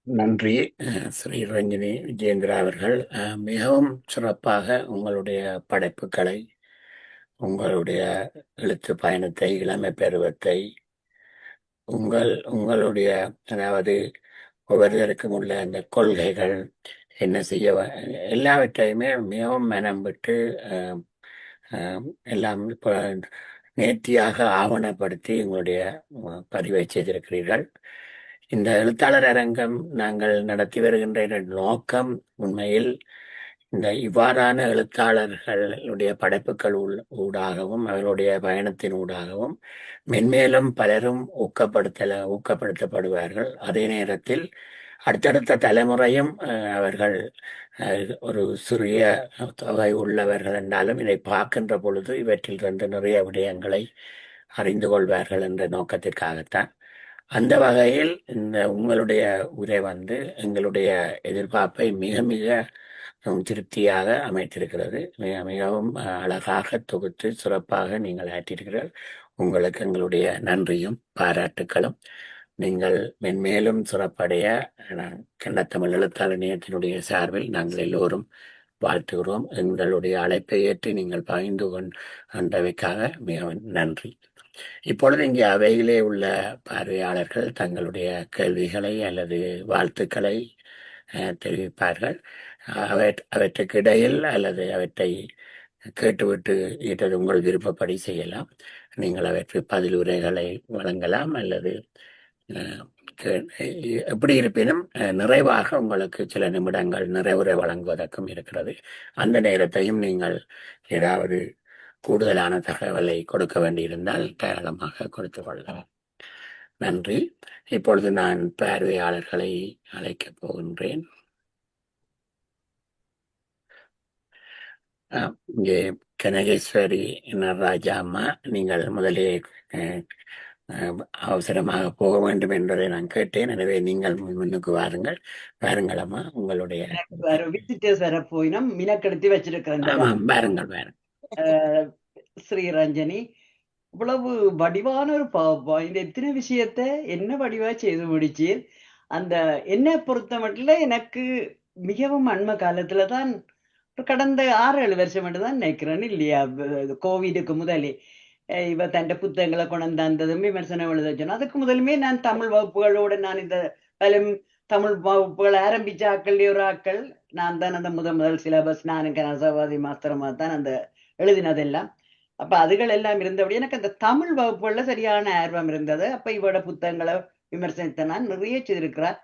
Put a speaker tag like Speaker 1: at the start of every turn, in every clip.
Speaker 1: நன்றி. ஸ்ரீரஞ்சனி விஜேந்திரா அவர்கள் மிகவும் சிறப்பாக உங்களுடைய படைப்புகளை, உங்களுடைய எழுத்து பயணத்தை, இளமை பருவத்தை, உங்களுடைய அதாவது ஒவ்வொருவருக்கும் உள்ள அந்த கொள்கைகள் என்ன செய்ய எல்லாவற்றையுமே மிகவும் மனம் விட்டு அஹ், எல்லாம் நேர்த்தியாக ஆவணப்படுத்தி உங்களுடைய பதிவை செய்திருக்கிறீர்கள். இந்த எழுத்தாளர் அரங்கம் நாங்கள் நடத்தி வருகின்ற நோக்கம் உண்மையில் இந்த இவ்வாறான எழுத்தாளர்களுடைய படைப்புகள் ஊடாகவும் அவர்களுடைய பயணத்தின் ஊடாகவும் மென்மேலும் பலரும் ஊக்கப்படுத்தப்படுவார்கள். அதே நேரத்தில் அடுத்தடுத்த தலைமுறையும் அவர்கள் ஒரு சிறிய தொகை உள்ளவர்கள் என்றாலும் இதை பார்க்கின்ற பொழுது இவற்றிலிருந்து நிறைய விடயங்களை அறிந்து கொள்வார்கள் என்ற நோக்கத்திற்காகத்தான். அந்த வகையில் இந்த உங்களுடைய உரை எங்களுடைய எதிர்பார்ப்பை மிக மிக திருப்தியாக அமைத்திருக்கிறது. மிகவும் அழகாக தொகுத்து சிறப்பாக நீங்கள் ஆற்றியிருக்கிறார். உங்களுக்கு எங்களுடைய நன்றியும் பாராட்டுக்களும். நீங்கள் மென்மேலும் சிறப்படைய கன்னத்தமிழ் எழுத்தாளர் நிலையத்தினுடைய சார்பில் நாங்கள் எல்லோரும் வாழ்த்துகிறோம். எங்களுடைய அழைப்பை ஏற்று நீங்கள் பகிர்ந்து கொண்டவைக்காக மிகவும் நன்றி. இப்பொழுது இங்கே அவையிலே உள்ள பார்வையாளர்கள் தங்களுடைய கேள்விகளை அல்லது வாழ்த்துக்களை தெரிவிப்பார்கள். அவற்றுக்கு இடையில் அல்லது அவற்றை கேட்டுவிட்டு ஈட்டது உங்கள் விருப்பப்படி செய்யலாம். நீங்கள் அவற்றை பதில் உரைகளை வழங்கலாம் அல்லது எப்படி இருப்பினும் நிறைவாக உங்களுக்கு சில நிமிடங்கள் நிறைவுரை வழங்குவதற்கும் இருக்கிறது. அந்த நேரத்தையும் நீங்கள் ஏதாவது கூடுதலான தகவலை கொடுக்க வேண்டியிருந்தால் தாராளமாக கொடுத்து கொள்ளலாம். நன்றி. இப்பொழுது நான் பார்வையாளர்களை அழைக்கப் போகின்றேன். இங்கே கனகேஸ்வரி நடராஜா அம்மா, நீங்கள் முதலே அவசரமாக போக வேண்டும் என்பதை நான் கேட்டேன். எனவே நீங்கள் முன்னுக்கு வாருங்கள். வாருங்களம்மா, உங்களுடைய
Speaker 2: விசிட்டர்ஸ் வர போயினும் மினக்கெடுத்து வச்சிருக்கிறேன். ஸ்ரீரஞ்சனி இவ்வளவு வடிவான ஒரு பாப்பா, இந்த எத்தனை விஷயத்த என்ன வடிவா செய்து முடிச்சீர். அந்த என்னை பொறுத்த மட்டும் எனக்கு மிகவும் அண்மை காலத்துலதான் கடந்த 6-7 வருஷம் மட்டும் தான் நினைக்கிறேன் இல்லையா, கோவிடுக்கு முதலே இவ தன் புத்தகங்களை கொண்டாந்ததும் விமர்சனம் எழுத சொன்னா. அதுக்கு முதலுமே நான் தமிழ் வகுப்புகளோட நான் இந்த தமிழ் வகுப்புகள் ஆரம்பிச்ச ஆக்கள் ஒரு ஆக்கள் நான் தான். அந்த முதல் சிலபஸ் நானும் கனசவாதி மாஸ்டரமா தான் அந்த எழுதினதெல்லாம். அப்ப அதுகள் எல்லாம் இருந்தபடி எனக்கு அந்த தமிழ் வகுப்புகள்ல சரியான ஆர்வம் இருந்தது. அப்ப இவட புத்தகங்களை விமர்சனத்தை நான் நிறைய செய்திருக்கிறார்,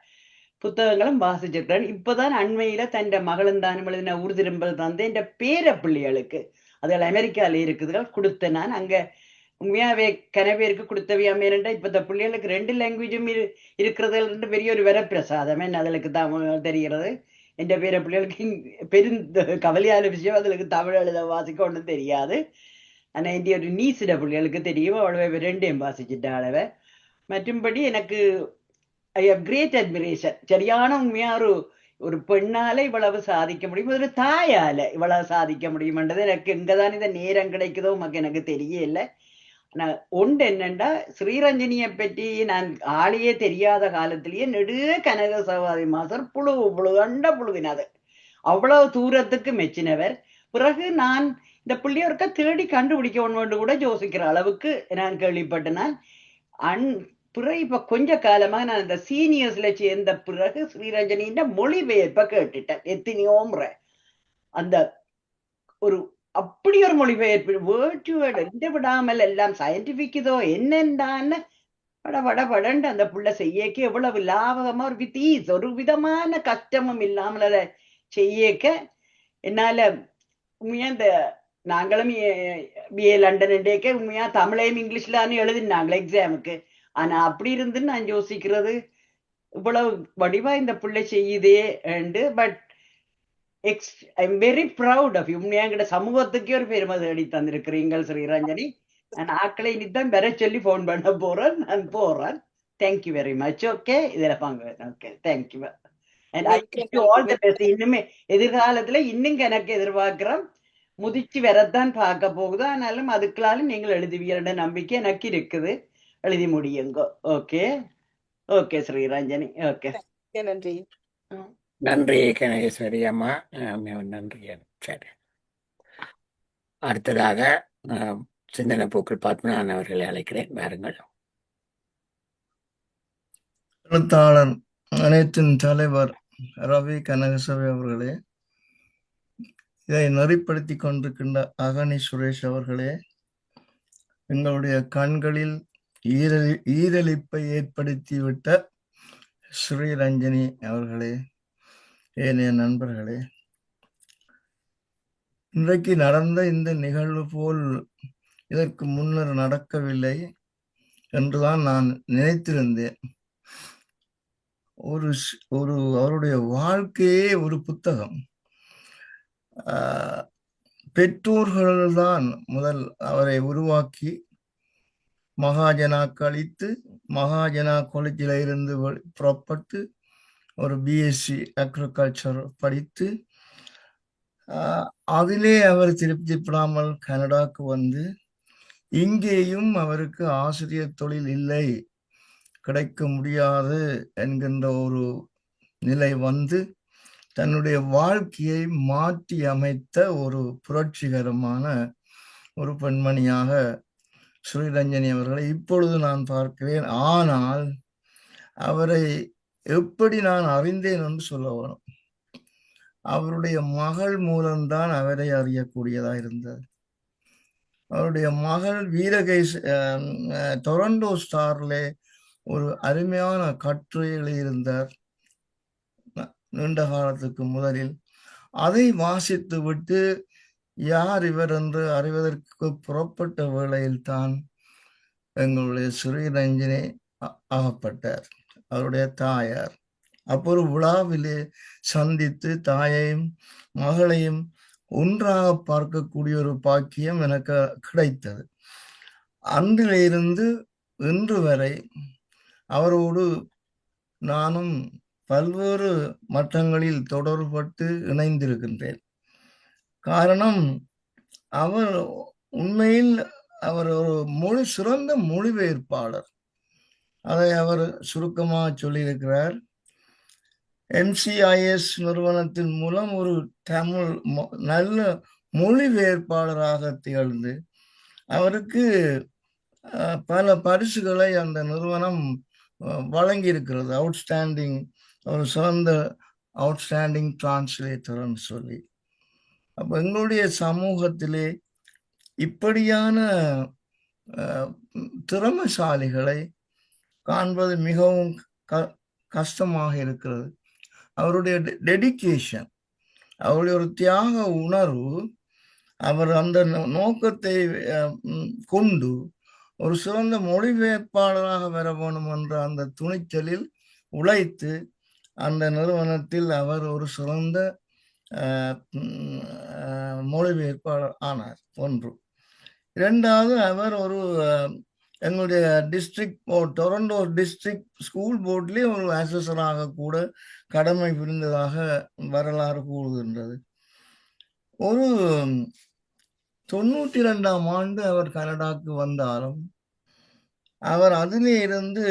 Speaker 2: புத்தகங்களும் வாசிச்சிருக்கிறேன். இப்பதான் அண்மையில தன் மகளும் தானும் எழுதின ஊர்திரும்பல் தந்து என்ற பேர பிள்ளைகளுக்கு அதுகள் அமெரிக்கால இருக்குதுகள் கொடுத்த நான் அங்க உண்மையாவே கனவேருக்கு கொடுத்தவையாமேண்டா இப்ப இந்த பிள்ளைகளுக்கு 2 லாங்குவேஜும் இருக்கிறது பெரிய ஒரு வரப்பிரசாதம். என்ன அதுகளுக்கு தமிழ் தெரிகிறது. என்ற பேர பிள்ளைகளுக்கு பெரும் கவலையான விஷயம், அதுகளுக்கு தமிழ் எழுத வாசிக்க ஒன்றும் தெரியாது. ஆனா என் ஒரு நீசிட பிள்ளைகளுக்கு தெரியும், அவ்வளவு 2ஐயும் வாசிச்சுட்ட அளவை. மற்றும்படி எனக்கு ஐ ஹவ் கிரேட் அட்மிரேஷன். சரியான உண்மையா ஒரு பெண்ணால இவ்வளவு சாதிக்க முடியும், ஒரு தாயால இவ்வளவு சாதிக்க முடியும்ன்றது எனக்கு எங்கதான் இந்த நேரம் கிடைக்குதோ உமக்கு எனக்கு தெரியல. ஆனா ஒன்று என்னண்டா, ஸ்ரீரஞ்சனியை பற்றி நான் ஆளையே தெரியாத காலத்திலேயே நெடுக கனக சவாதி மாசர் புழு கண்ட புழுவினது அவ்வளவு தூரத்துக்கு மெச்சினவர். பிறகு நான் இந்த பிள்ளையோருக்க தேடி கண்டுபிடிக்க ஒன்று கூட யோசிக்கிற அளவுக்கு நான் கேள்விப்பட்டேன். பிறகு இப்ப கொஞ்ச காலமா நான் இந்த சீனியர்ஸ்ல சேர்ந்த பிறகு ஸ்ரீரஞ்சனின் மொழிபெயர்ப்ப கேட்டுட்டேன் எத்தனையோ முறை. அந்த ஒரு அப்படி ஒரு மொழிபெயர்ப்பு வேர்ட் டு வேர்ட் எந்த விடாமல் எல்லாம் சயின்டிபிக் இதோ என்னென்றான்னு படண்டு அந்த புள்ள செய்யக்க எவ்வளவு லாபகமா ஒரு வித்தீஸ் ஒரு விதமான கஷ்டமும் இல்லாமல் அதை செய்யக்க என்னால உண்மையா இந்த நாங்களும் பிஏ லண்டன்டேக்க உண்மையா தமிழையும் இங்கிலீஷ்லான்னு எழுதினாங்களே எக்ஸாமுக்கு. ஆனா அப்படி இருந்து நான் யோசிக்கிறது இவ்வளவு வடிவா இந்த பிள்ளை செய்யுதே. But I am very proud of you. உண்மையாங்கிட்ட சமூகத்துக்கே ஒரு பெருமை தேடி தந்திருக்கிறீங்கள் ஸ்ரீரஞ்சனி. நான் ஆக்களை இனித்தான் வர சொல்லி போன் பண்ண போறேன். நான் போறேன். Thank you very much. ஓகே, இதுல பாங்க. Okay, thank you. All the best. இன்னுமே எதிர்காலத்துல இன்னும் எனக்கு எதிர்பார்க்கிறோம், முதிச்சு வரத்தான் பார்க்க போகுது. ஆனாலும் அதுக்களாலும் நீங்கள் எழுதுவீர நம்பிக்கை எனக்கு இருக்குது. எழுதி முடியுங்க. Okay okay Sriranjani. ஓகே,
Speaker 3: நன்றி.
Speaker 1: நன்றி கணேஸ்வரி அம்மா. நன்றி. சரி, அடுத்ததாக சிந்தனை போக்கில் பத்மநாதன் அவர்களை அழைக்கிறேன். வாருங்கள்.
Speaker 4: எழுத்தாளர் அனைத்தின் தலைவர் ரவி கனகசபை அவர்களே, இதை நெறிப்படுத்தி கொண்டிருக்கின்ற அகனி சுரேஷ் அவர்களே, எங்களுடைய கண்களில் ஈரலிப்பை ஏற்படுத்திவிட்ட ஸ்ரீரஞ்சனி அவர்களே, ஏனைய நண்பர்களே, இன்றைக்கு நடந்த இந்த நிகழ்வு போல் இதற்கு முன்னர் நடக்கவில்லை என்றுதான் நான் நினைத்திருந்தேன். ஒரு அவருடைய வாழ்க்கையே ஒரு புத்தகம். பெற்றோர்கள்தான் முதல் அவரை உருவாக்கி மகாஜனா கழித்து மகாஜனா காலேஜில் இருந்து புறப்பட்டு ஒரு பிஎஸ்சி அக்ரிகல்ச்சர் படித்து அதிலே அவர் திருப்திப்படாமல் கனடாக்கு வந்து இங்கேயும் அவருக்கு ஆசிரியர் தொழில் இல்லை, கிடைக்க முடியாது என்கின்ற ஒரு நிலை வந்து தன்னுடைய வாழ்க்கையை மாற்றி அமைத்த ஒரு புரட்சிகரமான ஒரு பெண்மணியாக ஸ்ரீரஞ்சனி அவர்களை இப்பொழுது நான் பார்க்கிறேன். ஆனால் அவரை எப்படி நான் அறிந்தேன் என்று சொல்ல வேணும். அவருடைய மகள் மூலம்தான் அவரை அறியக்கூடியதா இருந்தது. அவருடைய மகள் வீரகை டொரண்டோ ஸ்டார்லே ஒரு அருமையான கட்டுரை எழுதியிருந்தார் நீண்ட காலத்துக்கு முதலில். அதை வாசித்து விட்டு யார் இவர் என்று அறிவதற்கு புறப்பட்ட வேளையில் தான் எங்களுடைய ஸ்ரீரஞ்சனி ஆகப்பட்டார், அவருடைய தாயார். அப்போ ஒரு விழாவிலே சந்தித்து தாயையும் மகளையும் ஒன்றாக பார்க்கக்கூடிய ஒரு பாக்கியம் எனக்கு கிடைத்தது. அன்றிலிருந்து இன்று வரை அவரோடு நானும் பல்வேறு மட்டங்களில் தொடர்பட்டு இணைந்திருக்கின்றேன். காரணம், அவர் உண்மையில் அவர் ஒரு சிறந்த மொழிபெயர்ப்பாளர். அதை அவர் சுருக்கமாக சொல்லியிருக்கிறார். MCIS நிறுவனத்தின் மூலம் ஒரு தமிழ் நல்ல மொழிபெயர்ப்பாளராக திகழ்ந்து அவருக்கு பல பரிசுகளை அந்த நிறுவனம் வழங்கி இருக்கிறது. அவுட்ஸ்டாண்டிங், ஒரு சிறந்த அவுட்ஸ்டாண்டிங் டிரான்ஸ்லேட்டர்னு சொல்லி. அப்ப எங்களுடைய சமூகத்திலே இப்படியான திறமைசாலிகளை காண்பது மிகவும் கஷ்டமாக இருக்கிறது. அவருடைய டெடிகேஷன், அவருடைய ஒரு தியாக உணர்வு, அவர் அந்த நோக்கத்தை கொண்டு ஒரு சிறந்த மொழிபெயர்ப்பாளராக வர வேண்டும் என்ற அந்த துணிச்சலில் உழைத்து அந்த நிறுவனத்தில் அவர் ஒரு சிறந்த மொழிபெயர்ப்பாளர் ஆனார். ஒன்று. இரண்டாவது, அவர் ஒரு எங்களுடைய district board, Toronto district school போர்ட்லேயே ஒரு அசஸராக கூட கடமை புரிந்ததாக வரலாறு கூறுகின்றது. ஒரு 92ஆம் ஆண்டு அவர் கனடாக்கு வந்தாலும் அவர் அதிலே இருந்து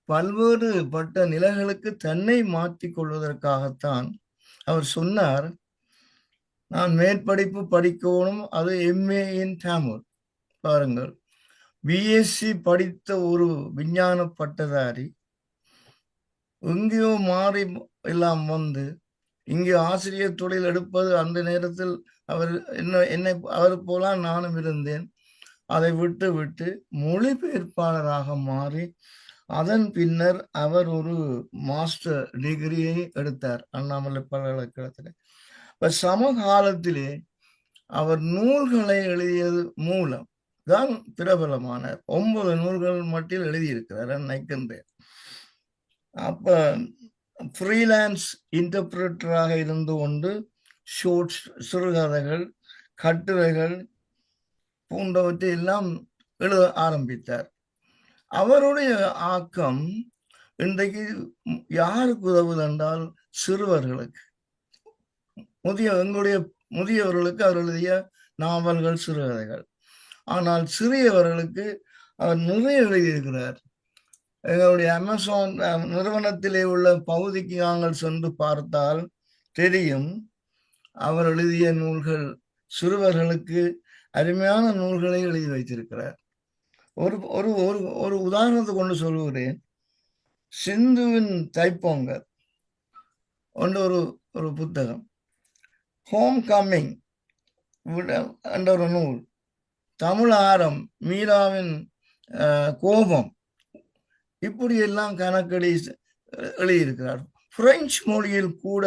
Speaker 4: பல்வேறு பட்ட நிலைகளுக்கு தன்னை மாற்றிக் கொள்வதற்காகத்தான் அவர் சொன்னார், நான் மேற்படிப்பு படிக்கணும், அது MA இன் தமிழ். பாருங்கள், பிஎஸ்சி படித்த ஒரு விஞ்ஞான பட்டதாரி எங்கேயோ மாறி எல்லாம் வந்து இங்கே ஆசிரியர் தொழில் எடுப்பது, அந்த நேரத்தில் அவர் என்னை அவர் போல நானும் இருந்தேன். அதை விட்டு மொழிபெயர்ப்பாளராக மாறி அதன் பின்னர் அவர் ஒரு மாஸ்டர் டிகிரியை எடுத்தார் அண்ணாமலை பல்கலைக்கழகத்தில். இப்ப சமகாலத்திலே அவர் நூல்களை எழுதியது மூலம் தான் பிரபலமானார். 9 நூல்கள் மட்டும் எழுதியிருக்கிறார் நினைக்கின்றேன். அப்ப ஃப்ரீலான்ஸ் இன்டர்பிரட்டராக இருந்து கொண்டு ஷோர்ட்ஸ், சிறுகதைகள், கட்டுரைகள் போன்றவற்றை எல்லாம் எழுத ஆரம்பித்தார். அவருடைய ஆக்கம் இன்றைக்கு யாருக்கு உதவுது என்றால் சிறுவர்களுக்கு, எங்களுடைய முதியவர்களுக்கு அவர் எழுதிய நாவல்கள், சிறுகதைகள். ஆனால் சிறியவர்களுக்கு அவர் நிறைய எழுதியிருக்கிறார். எங்களுடைய அமேசான் நிறுவனத்திலே உள்ள பகுதிக்கு நாங்கள் சென்று பார்த்தால் தெரியும். அவர் எழுதிய நூல்கள் சிறுவர்களுக்கு அருமையான நூல்களை எழுதி வைத்திருக்கிறார். ஒரு ஒரு ஒரு ஒரு உதாரணத்தை கொண்டு சொல்கிறேன். சிந்துவின் தைப்பொங்கல் என்ற ஒரு ஒரு புத்தகம், ஹோம் கம்மிங் என்ற ஒரு நூல், தமிழ் ஆரம், மீராவின் கோபம், இப்படியெல்லாம் கணக்கெடி எழுதியிருக்கிறார். பிரெஞ்சு மொழியில் கூட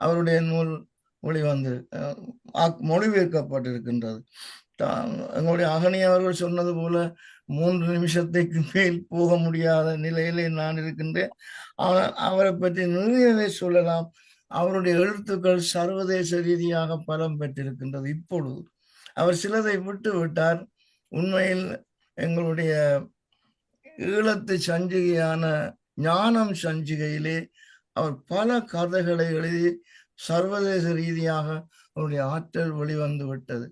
Speaker 4: அவருடைய நூல் வெளிவந்து மொழிபெயர்க்கப்பட்டிருக்கின்றது. எங்களுடைய அகனி அவர்கள் சொன்னது போல 3 நிமிஷத்துக்கு மேல் போக முடியாத நிலையிலே நான் இருக்கின்றேன். ஆனால் அவரை பற்றி நிறையவே சொல்லலாம். அவருடைய எழுத்துக்கள் சர்வதேச ரீதியாக பலம் பெற்றிருக்கின்றது. இப்பொழுது அவர் சிலதை விட்டு விட்டார். உண்மையில் எங்களுடைய ஈழத்து சஞ்சிகையான ஞானம் சஞ்சிகையிலே அவர் பல கதைகளை எழுதி சர்வதேச ரீதியாக அவருடைய ஆற்றல் வெளிவந்து விட்டது.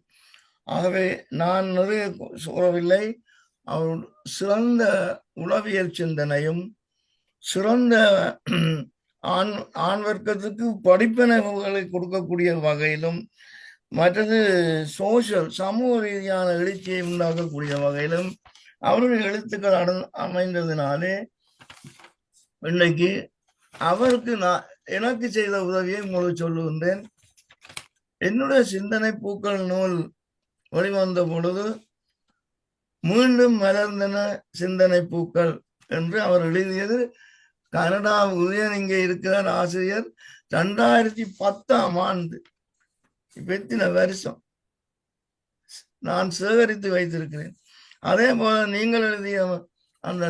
Speaker 4: ஆகவே நான் நிறைய கூறவில்லை. அவர் சிறந்த உளவியல் சிந்தனையும், சிறந்த ஆண் வர்க்கத்துக்கு படிப்பினைகளை கொடுக்கக்கூடிய வகையிலும், மற்றது சமூக ரீதியான எழுச்சியை உண்டாக்கக்கூடிய வகையிலும் அவருடைய எழுத்துக்கள் அமைந்ததினாலே இன்னைக்கு அவருக்கு எனக்கு செய்த உதவியை உங்களுக்கு சொல்லுகின்றேன். என்னுடைய சிந்தனை பூக்கள் நூல் வெளிவந்த பொழுது மீண்டும் மலர்ந்தன சிந்தனை பூக்கள் என்று அவர் எழுதியது. கனடா உதயன் இங்கே இருக்கிறார் ஆசிரியர். 2010ஆம் ஆண்டு, இப்ப எத்தனை வருஷம் நான் சேகரித்து வைத்திருக்கிறேன். அதே போல நீங்கள் எழுதிய அந்த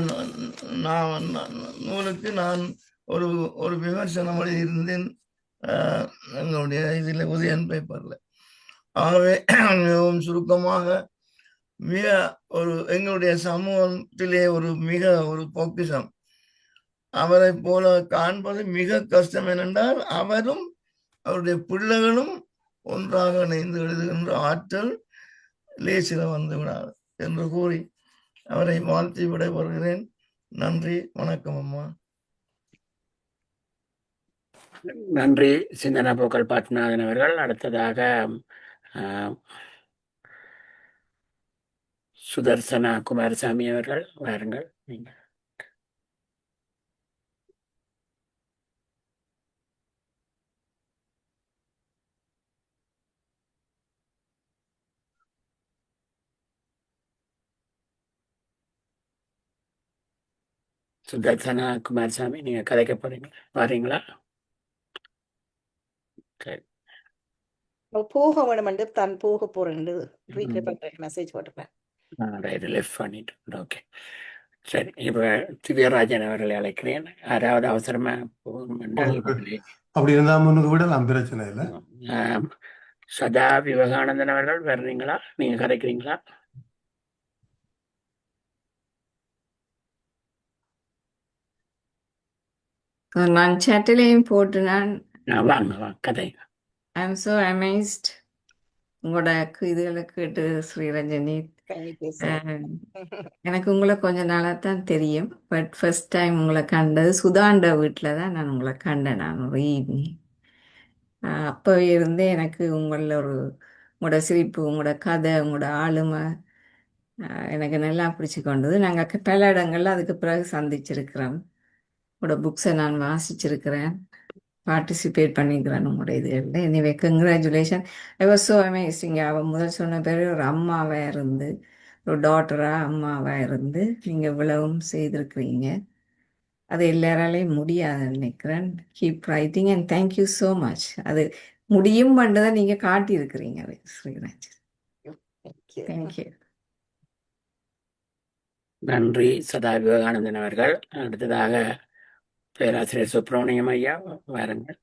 Speaker 4: நூலுக்கு நான் ஒரு ஒரு விமர்சனம் எழுதியிருந்தேன் எங்களுடைய இதில் உதயன் பேப்பர்ல. ஆகவே மிகவும் சுருக்கமாக மிக எங்களுடைய சமூகத்திலே மிக ஒரு பொக்கிஷம். அவரை போல காண்பது மிக கஷ்டம். ஏனென்றால் அவரும் அவருடைய பிள்ளைகளும் ஒன்றாக இணைந்து எழுதுகின்ற ஆற்றல் லேசில வந்து விடாது என்று கூறி அவரை வாழ்த்தி விடைபெறுகிறேன். நன்றி, வணக்கம் அம்மா.
Speaker 1: நன்றி சிந்தனா பூக்கள் பாட்நாதன் அவர்கள். அடுத்ததாக சுதர்சனா குமாரசாமி அவர்கள் வாருங்கள். நீங்கள் சுதர்சனா குமாரசாமி, நீங்க கதைக்க போறீங்க, வாரீங்களா? சரி,
Speaker 3: போக வேணும் என்று தான் போக போறேன் ரீப்ளை பண்றேன், மெசேஜ் போட்டுப்பேன்.
Speaker 1: லெஃப்ட் பண்ணிட்டு. ஓகே, சரி. இப்ப திவ்யராஜன் அவர்களை அழைக்கிறேன். யாராவது அவசரமா போகும் என்றால்
Speaker 5: அப்படி இருந்தா முன்னுக்கு விடலாம், பிரச்சனை இல்லை.
Speaker 1: சதா விவேகானந்தன் அவர்கள் வர்றீங்களா? நீங்க கதைக்கிறீங்களா?
Speaker 6: நான் சேட்டிலையும் போட்டு நான்
Speaker 1: வாங்க கதை.
Speaker 6: ஐ எம் சோ அமேஸ்ட் உங்களோட இதுகளை கேட்டு ஸ்ரீரஞ்சனி. எனக்கு உங்களை கொஞ்ச நாளாக தான் தெரியும், பட் ஃபர்ஸ்ட் டைம் உங்களை கண்டது சுதாண்ட வீட்டில் தான் நான் உங்களை கண்டேன். நான் ஒரு ஈவினிங் அப்போவே இருந்தே எனக்கு உங்களில் உங்களோட சிரிப்பு, உங்களோட கதை, உங்களோட ஆளுமை எனக்கு நல்லா பிடிச்சி கொண்டது. நாங்கள் பல இடங்கள்ல அதுக்கு பிறகு சந்திச்சிருக்கிறோம். உங்களோட புக்ஸை நான் வாசிச்சிருக்கிறேன், பார்ட்டிசிபேட் பண்ணிக்கிறேன் உங்களோட இதுகளில். Anyway congratulation. I was so amazing. அவள் முதல் சொன்ன பேர் ஒரு அம்மாவாக இருந்து, ஒரு டாட்டராக அம்மாவாக இருந்து நீங்கள் இவ்வளவும் செய்திருக்கிறீங்க. அது எல்லாராலையும் முடியாதுன்னு நினைக்கிறேன். Keep writing and thank you so much. அது முடியும் பண்ணதை நீங்கள் காட்டியிருக்கிறீங்க ஸ்ரீராஜ். தேங்க்யூ.
Speaker 1: நன்றி சதா விவேகானந்தன் அவர்கள். அடுத்ததாக பேராசிரியர் சுப்பிரமணியம் ஐயா வாருங்கள்.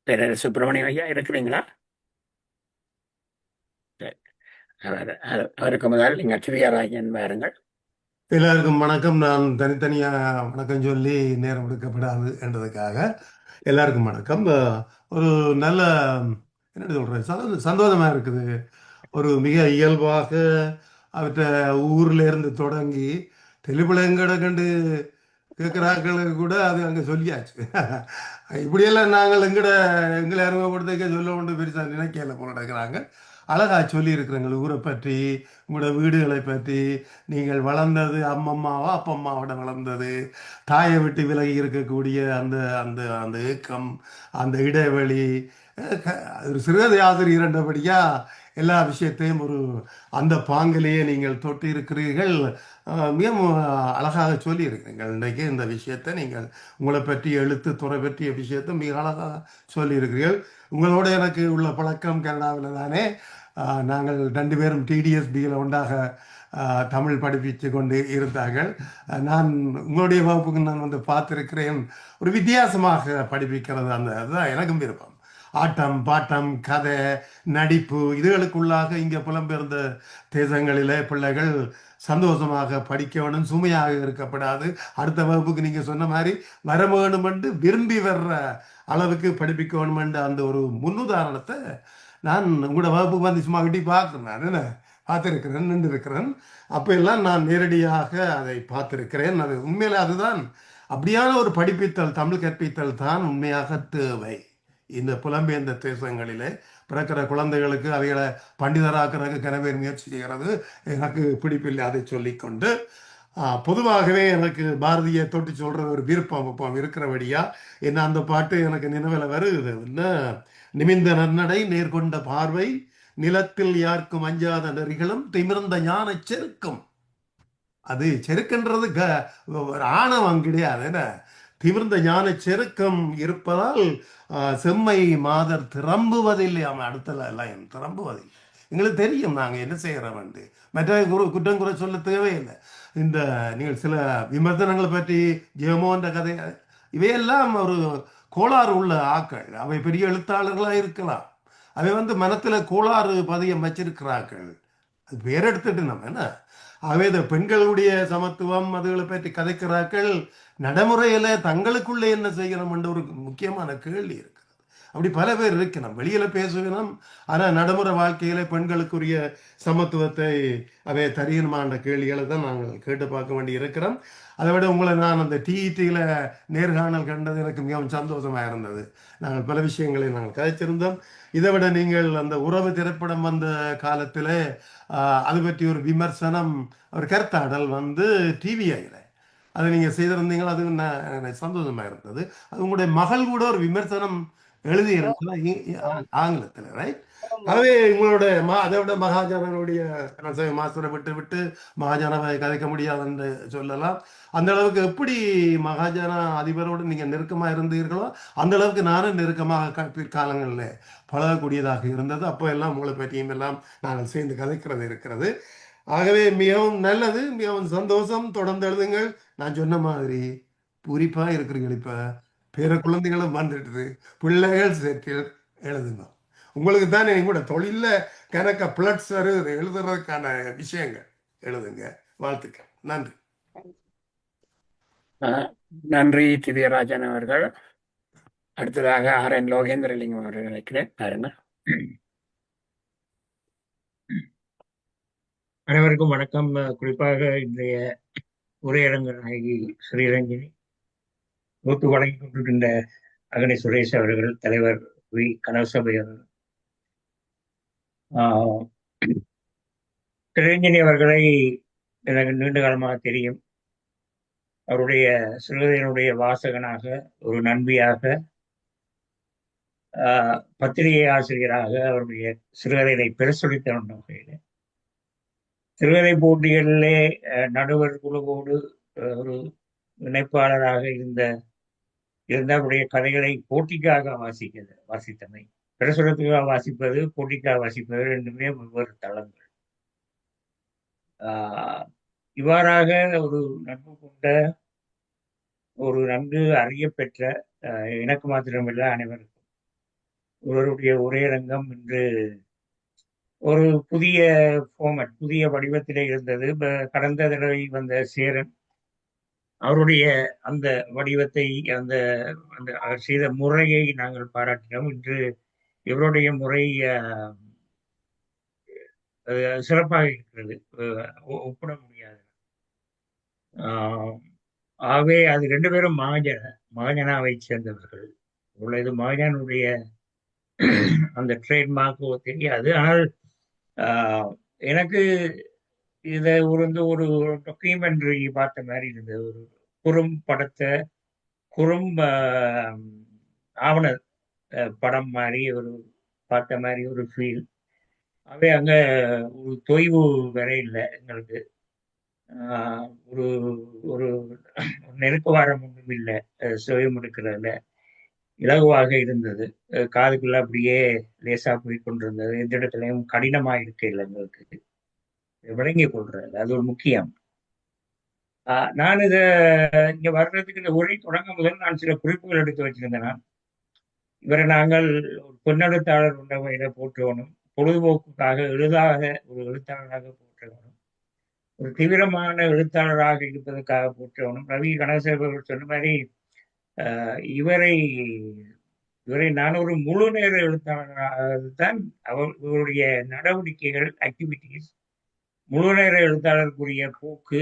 Speaker 1: பேராசிரியர் சுப்பிரமணியம் ஐயா இருக்கிறீங்களா? அவருக்கு முதல் நீங்கள் திவ்யராஜன் வாருங்கள்.
Speaker 5: எல்லாருக்கும் வணக்கம். நான் தனித்தனியா வணக்கம் சொல்லி நேரம் எடுக்கப்படாது என்றதுக்காக எல்லாருக்கும் வணக்கம். ஒரு நல்ல என்ன சொல்றேன், சந்தோஷமா இருக்குது. ஒரு மிக இயல்பாக அவற்றை ஊர்ல இருந்து தொடங்கி தெளிவுலங்கட கண்டு கேட்குறாக்களுக்கு கூட அது அங்கே சொல்லியாச்சு. இப்படியெல்லாம் நாங்கள் எங்களை அறிமுகப்படுத்த சொல்ல ஒன்று பெருசாக நினைக்கல போல நடக்கிறாங்க. அழகா சொல்லி இருக்கிறாங்க ஊரை பற்றி, உங்களோட வீடுகளை பற்றி, நீங்கள் வளர்ந்தது அம்மம்மாவா அப்பம்மாவோட வளர்ந்தது, தாயை விட்டு விலகி இருக்கக்கூடிய அந்த அந்த அந்த ஏக்கம், அந்த இடைவெளி, ஒரு சிறுகதை ஆசிரியர் என்றபடியா எல்லா விஷயத்தையும் ஒரு அந்த பாங்கிலேயே நீங்கள் தொட்டு இருக்கிறீர்கள். மிகவும் அழகாக சொல்லி இருக்கிறீர்கள். இன்றைக்கு இந்த விஷயத்தை நீங்கள் உங்களை பற்றி எழுத்து துறை பற்றிய விஷயத்தை மிக அழகாக சொல்லியிருக்கிறீர்கள். உங்களோட எனக்கு உள்ள பழக்கம் கனடாவில் தானே. நாங்கள் 2 பேரும் டிடிஎஸ்பியில் ஒன்றாக தமிழ் படிப்பித்து கொண்டு இருந்தார்கள். நான் உங்களுடைய வகுப்புக்கு நான் வந்து பார்த்துருக்கிறேன். ஒரு வித்தியாசமாக படிப்பிக்கிறது அதுதான் எனக்கும் விருப்பம். ஆட்டம் பாட்டம் கதை நடிப்பு இதுகளுக்குள்ளாக இங்கே புலம்பெயர்ந்த தேசங்களிலே பிள்ளைகள் சந்தோஷமாக படிக்க வேணும், சுமையாக இருக்கப்படாது. அடுத்த வகுப்புக்கு நீங்கள் சொன்ன மாதிரி வர வேணுமென்று விரும்பி வர்ற அளவுக்கு படிப்பிக்க வேணுமென்று அந்த ஒரு முன்னுதாரணத்தை நான் உங்களோட வகுப்புக்கு வந்து சும்மா கிட்டி பார்க்குறேன். நான் என்ன பார்த்துருக்கிறேன், நின்று இருக்கிறேன். அப்போ எல்லாம் நான் நேரடியாக அதை பார்த்துருக்கிறேன். அது உண்மையில அதுதான் அப்படியான ஒரு படிப்பித்தல், தமிழ் கற்பித்தல் தான் உண்மையாக தேவை. இந்த புலம்பெயர்ந்த தேசங்களிலே பிறக்கிற குழந்தைகளுக்கு அவைகளை பண்டிதராக்கிறதுக்கு கனவேர் முயற்சி செய்கிறது எனக்கு பிடிப்பில்லை. அதை சொல்லிக்கொண்டு பொதுவாகவே எனக்கு பாரதியை தொட்டு சொல்கிற ஒரு விருப்பம் இருக்கிறபடியா என்ன அந்த பாட்டு எனக்கு நினைவில் வருது. என்ன நிமிந்த நன்னடை நேர்கொண்ட பார்வை நிலத்தில் யாருக்கும் அஞ்சாத நெறிகளும் திமிர்ந்த ஞான செருக்கும். அது செருக்குன்றது ஒரு ஆணவம் கிடையாது. என்ன திமிர்ந்த ஞான செருக்கம் இருப்பதால் செம்மை மாதர் திரம்புவதில்லை. அவன் அடுத்த லைன் திரம்புவதில்லை. எங்களுக்கு தெரியும் நாங்கள் என்ன செய்கிறோம். மற்ற குற்றம் குறை சொல்ல தேவையில்லை. இந்த நீங்கள் சில விமர்சனங்களை பற்றி ஜெயமோன்ற கதை இவையெல்லாம் ஒரு கோளாறு உள்ள ஆக்கள். அவை பெரிய எழுத்தாளர்களாக இருக்கலாம். அவை வந்து மனத்தில் கோளாறு பதியம் வச்சிருக்கிறார்கள். அது பேர் எடுத்துட்டு நம்ம என்ன ஆகவே இந்த பெண்களுடைய சமத்துவம் அதுகளை பற்றி கதைக்கிறார்கள். நடைமுறையில தங்களுக்குள்ளே என்ன செய்யணும் என்ற ஒரு முக்கியமான கேள்வி இருக்கிறது. அப்படி பல பேர் இருக்கணும், வெளியில பேசுகிறோம், ஆனால் நடைமுறை வாழ்க்கையில பெண்களுக்குரிய சமத்துவத்தை அவை தரியணுமான கேள்விகளை தான் நாங்கள் கேட்டு பார்க்க வேண்டி இருக்கிறோம். அதை விட உங்களை நான் அந்த டிஇடியில் நேர்காணல் கண்டது எனக்கு மிகவும் சந்தோஷமாக இருந்தது. நாங்கள் பல விஷயங்களை நாங்கள் கதைச்சிருந்தோம். இதை விட நீங்கள் அந்த உறவு திரைப்படம் வந்த காலத்தில் அது பற்றி ஒரு விமர்சனம், ஒரு கருத்தாடல் வந்து டிவிஐயில் அதை நீங்கள் செய்திருந்தீங்களா? அது எனக்கு சந்தோஷமாக இருந்தது. அது உங்களுடைய மகள் கூட ஒரு விமர்சனம் எழுதியிருந்தா ஆங்கிலத்தில், ரைட்? ஆகவே உங்களோட அதை விட மகாஜனனுடைய மாஸ்டரை விட்டு விட்டு மகாஜனாவை கதைக்க முடியாது என்று சொல்லலாம். அந்த அளவுக்கு எப்படி மகாஜன அதிபரோடு நீங்கள் நெருக்கமாக இருந்தீர்களோ அந்த அளவுக்கு நானும் நெருக்கமாக பிற்காலங்களில் பழகக்கூடியதாக இருந்தது. அப்போ எல்லாம் உங்களை பற்றியும் எல்லாம் நாங்கள் சேர்ந்து கதைக்கிறது இருக்கிறது. ஆகவே மிகவும் நல்லது, மிகவும் சந்தோஷம். தொடர்ந்து எழுதுங்கள். நான் சொன்ன மாதிரி பூரிப்பாக இருக்கிறீர்கள். இப்போ பிற குழந்தைகளும் வந்துடுது, பிள்ளைகள் சேர்த்து எழுதுங்க. உங்களுக்கு தான் கூட தொழிலில் கணக்க பிளட்ஸ் வருது, எழுதுறதுக்கான விஷயங்கள் எழுதுங்க. வாழ்த்துக்கள். நன்றி.
Speaker 1: நன்றி திவ்யராஜன் அவர்கள். அடுத்ததாக ஆர்என் லோகேந்திரலிங்கம் அவர்கள் நினைக்கிறேன்.
Speaker 7: அனைவருக்கும் வணக்கம். குறிப்பாக இன்றைய உரையரங்க நாயகி ஸ்ரீரஞ்சனி, மூத்து வழங்கி கொண்டிருக்கின்ற அகனி சுரேஷ் அவர்கள், தலைவர் வி கனகசபை அவர்கள், ஸ்ரீரஞ்சனி அவர்களை எனக்கு நீண்ட காலமாக தெரியும். அவருடைய சிறுகதையினுடைய வாசகனாக, ஒரு நண்பியாக, பத்திரிகை ஆசிரியராக அவருடைய சிறுகதைகளை பிரசுரித்த வகையில் சிறுகதை போட்டிகளிலே நடுவர் குழுவோடு ஒரு இணைப்பாளராக இருந்த அவருடைய கதைகளை போட்டிக்காக வாசித்தமை, பிரசுரத்துக்காக வாசிப்பது, போட்டிக்காக வாசிப்பது ரெண்டுமே வெவ்வேறு தளங்கள். இவ்வாறாக ஒரு நட்பு கொண்ட, ஒரு நன்கு அறியப்பெற்ற, எனக்கு மாத்திரமில்லை அனைவருக்கும் ஒருவருடைய உரையரங்கம் இன்று ஒரு புதிய ஃபார்மட், புதிய வடிவத்திலே இருந்தது. கடந்த தடவை வந்த சேரன் அவருடைய அந்த வடிவத்தை, அந்த அந்த அவர் செய்த முறையை நாங்கள் பாராட்டினோம். இன்று இவருடைய முறை சிறப்பாக இருக்கிறது. ஒப்பிட முடியாது. ஆகவே அது 2 பேரும் மகாஜனாவை சேர்ந்தவர்கள். இது மகாஜனுடைய அந்த ட்ரேட்மார்க்கோ தெரியாது. ஆனால் எனக்கு இதை ஒரு டாக்குமெண்ட்ரி பார்த்த மாதிரி இருந்தது. ஒரு குறும் படத்தை ஆவண படம் மாதிரி பார்த்த மாதிரி ஒரு ஃபீல். அவே அங்க ஒரு தொய்வு வேற இல்லை எங்களுக்கு. ஒரு ஒரு நெருக்கவாரம் ஒன்றும் இல்லை. சுயம் எடுக்கிறதுல இலகுவாக இருந்தது. காதுக்குள்ள அப்படியே லேசா போய் கொண்டிருந்தது. எந்த இடத்துலையும் கடினமா இருக்க இல்லை எங்களுக்கு. விளங்கி கொள்றது அது ஒரு முக்கியம். நான் இங்க வர்றதுக்கு இந்த உரை தொடங்க முதல் நான் சில குறிப்புகள் எடுத்து வச்சிருந்தேன். இவரை நாங்கள் ஒரு பெண்ணெழுத்தாளர் என்ற வகையில போற்றணும், பொழுதுபோக்குக்காக எழுதாத ஒரு எழுத்தாளராக போற்றணும், ஒரு தீவிரமான எழுத்தாளராக இருப்பதற்காக போற்றணும். ரவி கணேசன் சொன்ன மாதிரி இவரை நான் ஒரு முழு நேர எழுத்தாளராகத்தான் இவருடைய நடவடிக்கைகள், ஆக்டிவிட்டிஸ், முழு நேர எழுத்தாளருக்குரிய போக்கு,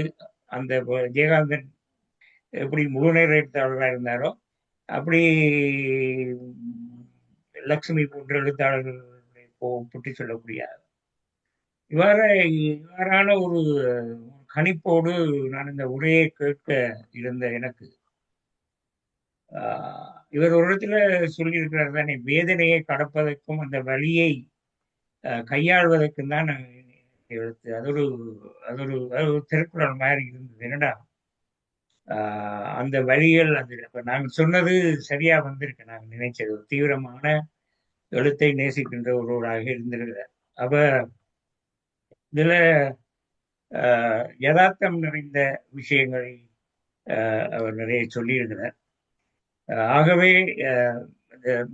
Speaker 7: அந்த ஜெயகாந்தன் எப்படி முழு நேர எழுத்தாளராக இருந்தாரோ அப்படி லக்ஷ்மி போன்ற எழுத்தாளர்கள் புட்டி சொல்லக்கூடிய இவ்வாறான ஒரு கணிப்போடு நான் இந்த உரையை கேட்க இருந்த எனக்கு இவர் ஒரு இடத்துல சொல்லியிருக்கிறார் தானே, வேதனையை கடப்பதற்கும் அந்த வலியை கையாள்வதற்கும் தான் எழுத்து. அது ஒரு திருக்குறள் மாதிரி இருந்தது. என்னடா அந்த வழிகள், அது நாங்கள் சொன்னது சரியா வந்திருக்கு. நாங்கள் நினைச்சது தீவிரமான எழுத்தை நேசிக்கின்ற ஒருவராக இருந்திருக்கிறார். அப்ப இதுல யதார்த்தம் நிறைந்த விஷயங்களை அவர் நிறைய சொல்லியிருக்கிறார். ஆகவே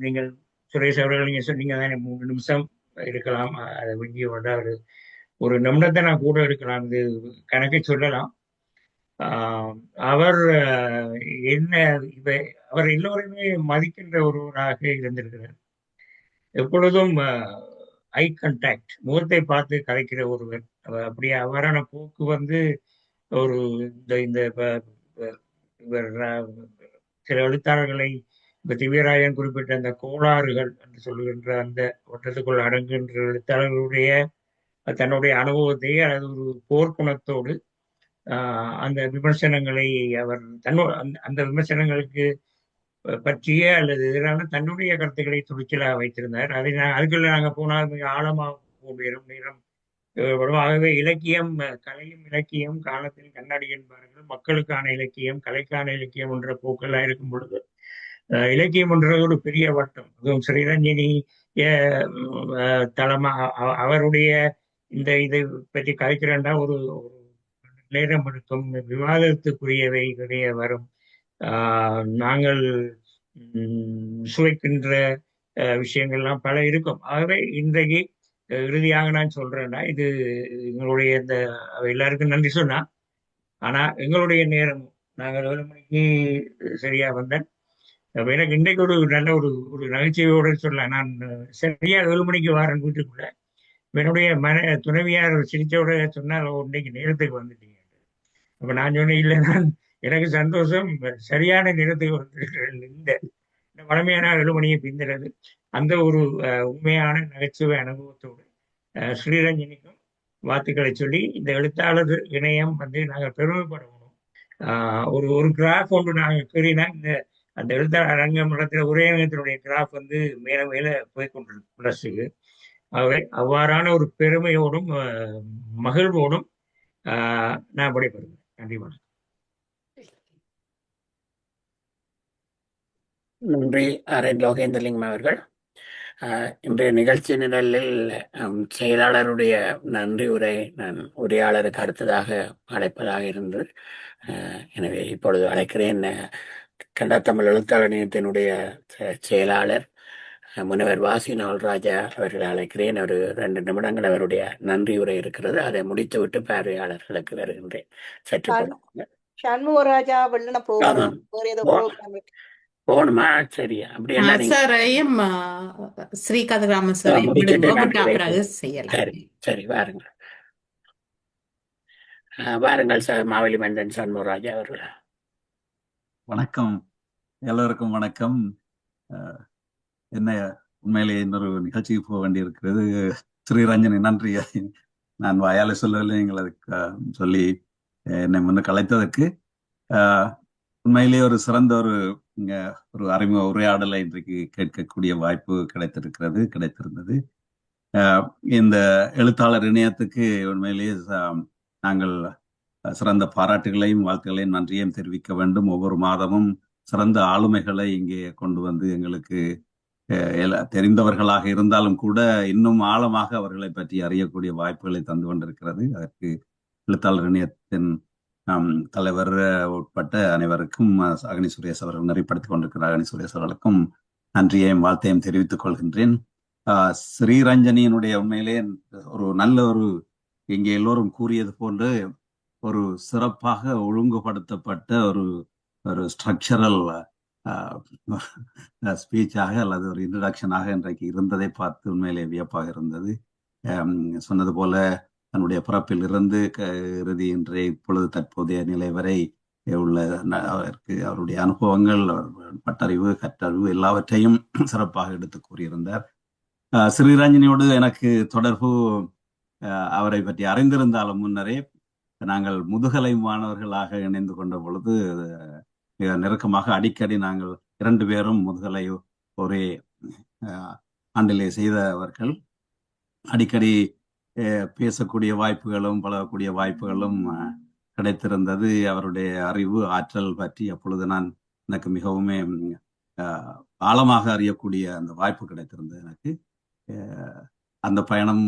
Speaker 7: நீங்கள் சுரேஷ் அவர்கள் நீங்க சொன்னீங்க தானே 3 நிமிஷம் இருக்கலாம், அதை வங்கி ஒரு நிமிடத்தை நான் கூட எடுக்கலாம், இது கணக்கை சொல்லலாம். அவர் அவர் எல்லோருமே மதிக்கின்ற ஒருவராக இருந்திருக்கிறார். எப்பொழுதும் ஐ கண்டாக்ட், முகத்தை பார்த்து கதைக்கிற ஒருவர். அப்படியே அவரான போக்கு ஒரு இந்த சில எழுத்தாளர்களை, இப்ப திவ்யராயன் குறிப்பிட்ட அந்த கோளாறுகள் என்று சொல்லுகின்ற அந்த வட்டத்துக்குள் அடங்குகின்ற எழுத்தாளர்களுடைய தன்னுடைய அனுபவத்தை அல்லது ஒரு போர்க்குணத்தோடு அந்த விமர்சனங்களை அவர் அந்த விமர்சனங்களுக்கு பற்றிய அல்லது எதிரான தன்னுடைய கருத்துக்களை துணிச்சலாக வைத்திருந்தார். அதுக்குள்ள நாங்கள் போனால் மிக ஆழமாக போடுகிறோம் நேரம். ஆகவே இலக்கியம், கலையும் இலக்கியம் காலத்தில் கண்ணாடி என்பார்கள். மக்களுக்கான இலக்கியம், கலைக்கான இலக்கியம் என்ற போக்கெல்லாம் இருக்கும் பொழுது இலக்கியம் என்றது ஒரு பெரிய வட்டம். அதுவும் ஸ்ரீரஞ்சனி தளமா அவருடைய இதை பற்றி கலைக்கிறேன்டா ஒரு நேரம் எடுக்கும், விவாதத்துக்குரியவை நிறைய வரும். நாங்கள் சுவைக்கின்ற விஷயங்கள்லாம் பல இருக்கும். ஆகவே இன்றைக்கு இறுதியாக நான் சொல்றேன்னா, இது எங்களுடைய இந்த எல்லாருக்கும் நன்றி சொன்னா, ஆனா எங்களுடைய நேரம் நாங்கள் 7 மணிக்கு சரியா வந்தேன். எனக்கு இன்றைக்கு ஒரு நல்ல ஒரு நகைச்சுவையோடு சொல்ல, நான் சரியா 7 மணிக்கு வாரேன் வீட்டுக்குள்ள. என்னுடைய துணைவியார் சிரிச்சோட சொன்னால் இன்னைக்கு நேரத்துக்கு வந்துட்டீங்க. அப்ப நான் சொன்னேன், இல்லை எனக்கு சந்தோஷம், சரியான நேரத்துக்கு வந்திருக்கிறேன். இந்த வளமையான 7 மணியை பிந்துறது அந்த ஒரு உண்மையான நகைச்சுவை அனுபவத்தோடு ஸ்ரீரஞ்சனிக்கும் வாழ்த்துக்களை சொல்லி, இந்த எழுத்தாளர் இணையம் நாங்கள் பெருமைப்படணும். ஒரு கிராஃப் ஒன்று நாங்கள் கீறினா அந்த எழுத்தாளர் அரங்கம் இடத்துல ஒரே இணையத்தினுடைய கிராஃப் மேல மேல போய்கொண்டிருக்கு பிளஸுக்கு. ஆகவே அவ்வாறான ஒரு பெருமையோடும் மகிழ்வோடும் நான் விடைபெறுகிறேன். நன்றி, வணக்கம்.
Speaker 1: நன்றி லோகேந்திரலிங்கம் அவர்கள். இன்றைய நிகழ்ச்சி நிரலில் செயலாளருடைய நன்றி உரை நான் உரையாளருக்கு அடுத்ததாக அழைப்பதாக இருந்தது. எனவே இப்பொழுது அழைக்கிறேன் கன்னட தமிழ் எழுத்தாளர் இணையத்தினுடைய செயலாளர் முனைவர் வாசி நாவல்ராஜா அவர்கள் அழைக்கிறேன். ஒரு 2 நிமிடங்கள் அவருடைய நன்றி உரை இருக்கிறது. அதை முடித்துவிட்டு பார்வையாளர்களுக்கு வருகின்றேன். சற்று பொறுங்க.
Speaker 3: சண்முகராஜா வெள்ளன போகணும்.
Speaker 1: ஆமாம்.
Speaker 3: வேற ஏதோ
Speaker 1: போ-
Speaker 3: ப்ரோக்ராம் இருக்கு.
Speaker 1: போகணுமா? சரியா, அப்படி எல்லாம் நீங்க
Speaker 8: சாரையும் ஸ்ரீகதிராமன் சாரையும்
Speaker 1: முடிச்சுட்டு
Speaker 8: விடுங்க,
Speaker 1: நன்றி
Speaker 8: விட்டா
Speaker 1: உரை
Speaker 8: பிறகு செய்யலாம்.
Speaker 1: சரி சரி, வாருங்கள். வாருங்கள் சார், மாவலி மந்தன் சண்முகராஜா அவர்கள்.
Speaker 9: வணக்கம், எல்லோருக்கும் வணக்கம். அஹ், என்ன உண்மையிலேயே இன்னொரு நிகழ்ச்சிக்கு போக வேண்டியிருக்கிறது. ஸ்ரீரஞ்சனி, நன்றி. நான் வாயால சொல்லவில்லை, நீங்கள் அதுக்கு சொல்லி என்னை முன்னுக்கு அழைத்ததற்கு. உண்மையிலேயே ஒரு சிறந்த ஒரு அறிமுக உரையாடலை இன்றைக்கு கேட்கக்கூடிய வாய்ப்பு கிடைத்திருந்தது. இந்த எழுத்தாளர் இணையத்துக்கு உண்மையிலேயே நாங்கள் சிறந்த பாராட்டுகளையும் வாழ்த்துக்களையும் நன்றியையும் தெரிவிக்க வேண்டும். ஒவ்வொரு மாதமும் சிறந்த ஆளுமைகளை இங்கே கொண்டு வந்து எங்களுக்கு தெரிந்தவர்களாக இருந்தாலும் கூட இன்னும் ஆழமாக அவர்களை பற்றி அறியக்கூடிய வாய்ப்புகளை தந்து கொண்டிருக்கிறது. அதற்கு எழுத்தாளர் இணையத்தின் தலைவர் உட்பட்ட அனைவருக்கும், அகனி சுரேஷ் அவர்கள் நெறிப்படுத்திக் கொண்டிருக்கிற அகனி சுரேஷ் அவர்களுக்கும் நன்றியையும் வாழ்த்தையும் தெரிவித்துக் கொள்கின்றேன். ஸ்ரீரஞ்சனியினுடைய உண்மையிலே இங்கே எல்லோரும் கூறியது போன்று ஒரு சிறப்பாக ஒழுங்குபடுத்தப்பட்ட ஒரு ஸ்ட்ரக்சரல் ஸ்பீச்சாக அல்லது ஒரு இன்ட்ரடக்ஷனாக இன்றைக்கு இருந்ததை பார்த்து உண்மையிலே வியப்பாக இருந்தது. சொன்னது போல தன்னுடைய பிறப்பில் இருந்து இறுதி இன்றைய இப்பொழுது தற்போதைய நிலை வரை உள்ள அவருடைய அனுபவங்கள், பட்டறிவு, கற்றறிவு எல்லாவற்றையும் சிறப்பாக எடுத்து கூறியிருந்தார். ஸ்ரீரஞ்சனியோடு எனக்கு தொடர்பு அவரை பற்றி அறிந்திருந்தாலும் முன்னரே நாங்கள் முதுகலை மாணவர்களாக இணைந்து கொண்ட பொழுது மிக நெருக்கமாக அடிக்கடி நாங்கள் 2 பேரும் முதுகலை ஒரே ஆண்டிலே செய்தவர்கள். அடிக்கடி பேசக்கூடிய வாய்ப்புகளும் பழகக்கூடிய வாய்ப்புகளும் கிடைத்திருந்தது. அவருடைய அறிவு, ஆற்றல் பற்றி அப்பொழுது எனக்கு மிகவும் ஆழமாக அறியக்கூடிய அந்த வாய்ப்பு கிடைத்திருந்தது. எனக்கு அந்த பயணம்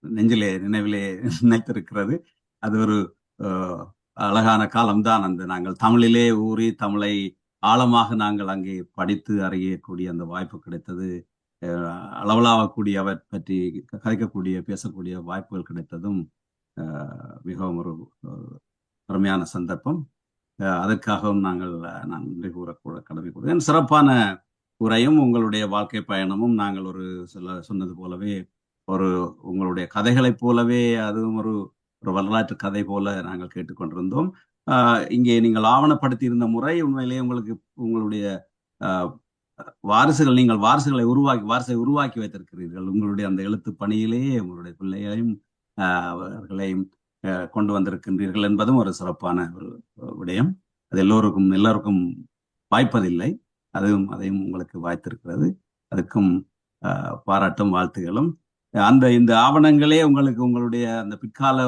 Speaker 9: நினைவிலே நினைத்திருக்கிறது. அது ஒரு அழகான காலம்தான். நாங்கள் தமிழிலே ஊறி தமிழை ஆழமாக நாங்கள் அங்கே படித்து அறியக்கூடிய அந்த வாய்ப்பு கிடைத்தது. அளவலாகக்கூடிய அவர் பற்றி கதைக்கக்கூடிய, பேசக்கூடிய வாய்ப்புகள் கிடைத்ததும் மிகவும் ஒரு அருமையான சந்தர்ப்பம். அதற்காகவும் நான் நன்றி கூறக்கூட கடமைக்கூடுகிறேன். சிறப்பான உரையும் உங்களுடைய வாழ்க்கை பயணமும் நாங்கள் சொன்னது போலவே உங்களுடைய கதைகளைப் போலவே அதுவும் ஒரு வரலாற்று கதை போல நாங்கள் கேட்டுக்கொண்டிருந்தோம். இங்கே நீங்கள் ஆவணப்படுத்தி இருந்த முறை உண்மையிலேயே உங்களுடைய நீங்கள் வாரிசுகளை உருவாக்கி வைத்திருக்கிறீர்கள். உங்களுடைய அந்த எழுத்து பணியிலேயே உங்களுடைய பிள்ளைகளையும் அவர்களையும் கொண்டு வந்திருக்கின்றீர்கள் என்பதும் ஒரு சிறப்பான ஒரு விடயம். அது எல்லோருக்கும் வாய்ப்பதில்லை. அதையும் உங்களுக்கு வாய்த்திருக்கிறது. அதுக்கும் பாராட்டும் வாழ்த்துகளும். இந்த ஆவணங்களே உங்களுடைய அந்த பிற்கால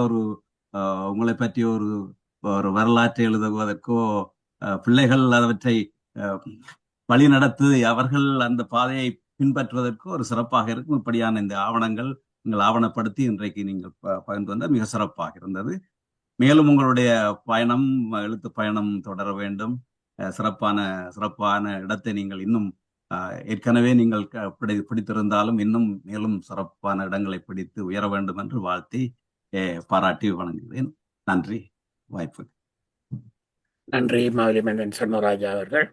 Speaker 9: உங்களை பற்றி ஒரு வரலாற்றை எழுதுவதற்கோ, பிள்ளைகள் அவற்றை வழி நடத்து அவர்கள் அந்த பாதையை பின்பற்றுவதற்கோ ஒரு சிறப்பாக இருக்கும். இப்படியான இந்த ஆவணங்கள் நீங்கள் ஆவணப்படுத்தி இன்றைக்கு நீங்கள் பகிர்ந்து வந்தால் மிக சிறப்பாக இருந்தது. மேலும் உங்களுடைய பயணம், எழுத்து பயணம் தொடர வேண்டும். சிறப்பான இடத்தை நீங்கள் இன்னும் ஏற்கனவே நீங்கள் பிடித்திருந்தாலும் இன்னும் மேலும் சிறப்பான இடங்களை பிடித்து உயர வேண்டும் என்று வாழ்த்தி பாராட்டி வணங்குகிறேன். நன்றி. வாய்ப்பு.
Speaker 1: நன்றி மாவலி மந்தன் சண்முகராஜா அவர்கள்.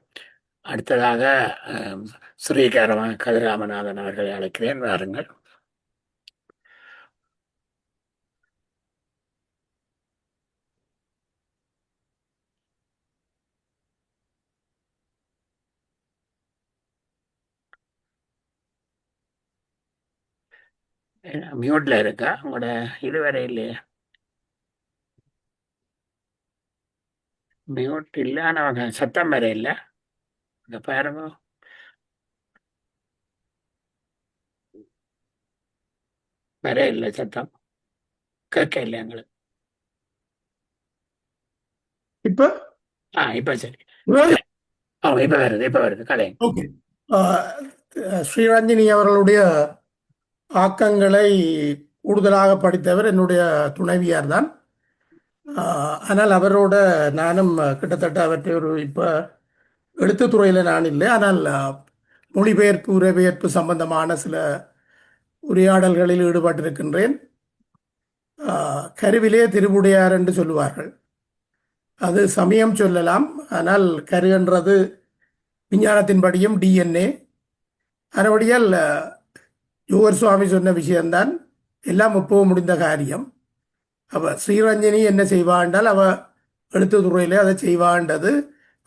Speaker 1: அடுத்ததாக கதிராமநாதன் அவர்களை அழைக்கிறேன். வாருங்கள். மியூட்ல இருக்கா? உங்களோட இதுவரை இல்லையா? மியூட் இல்லைன்னு சத்தம் வர இல்லை. இந்த பாருங்க, வர இல்லை, சத்தம் கேட்க இல்லை எங்களுக்கு. இப்ப சரி. இப்ப வருது கலை.
Speaker 10: ஓகே. ஸ்ரீரஞ்சனி அவர்களுடைய ஆக்கங்களை கூடுதலாக படித்தவர் என்னுடைய துணைவியார் தான். ஆனால் அவரோட நானும் கிட்டத்தட்ட அவற்றை இப்போ எழுத்துத்துறையில் நான் இல்லை, ஆனால் மொழிபெயர்ப்பு உரைபெயர்ப்பு சம்பந்தமான சில உரையாடல்களில் ஈடுபட்டிருக்கின்றேன். கருவிலே திருவுடையார் என்று சொல்லுவார்கள். அது சமயம் சொல்லலாம். ஆனால் கரு என்றது விஞ்ஞானத்தின்படியும் டிஎன்ஏ. அதனுடையால் யோகர் சுவாமி சொன்ன விஷயம்தான் எல்லாம் எப்பவும் முடிந்த காரியம். ஸ்ரீரஞ்சனி என்ன செய்வாண்டால் அவ எழுத்துத்துறையிலே அதை செய்வாண்டது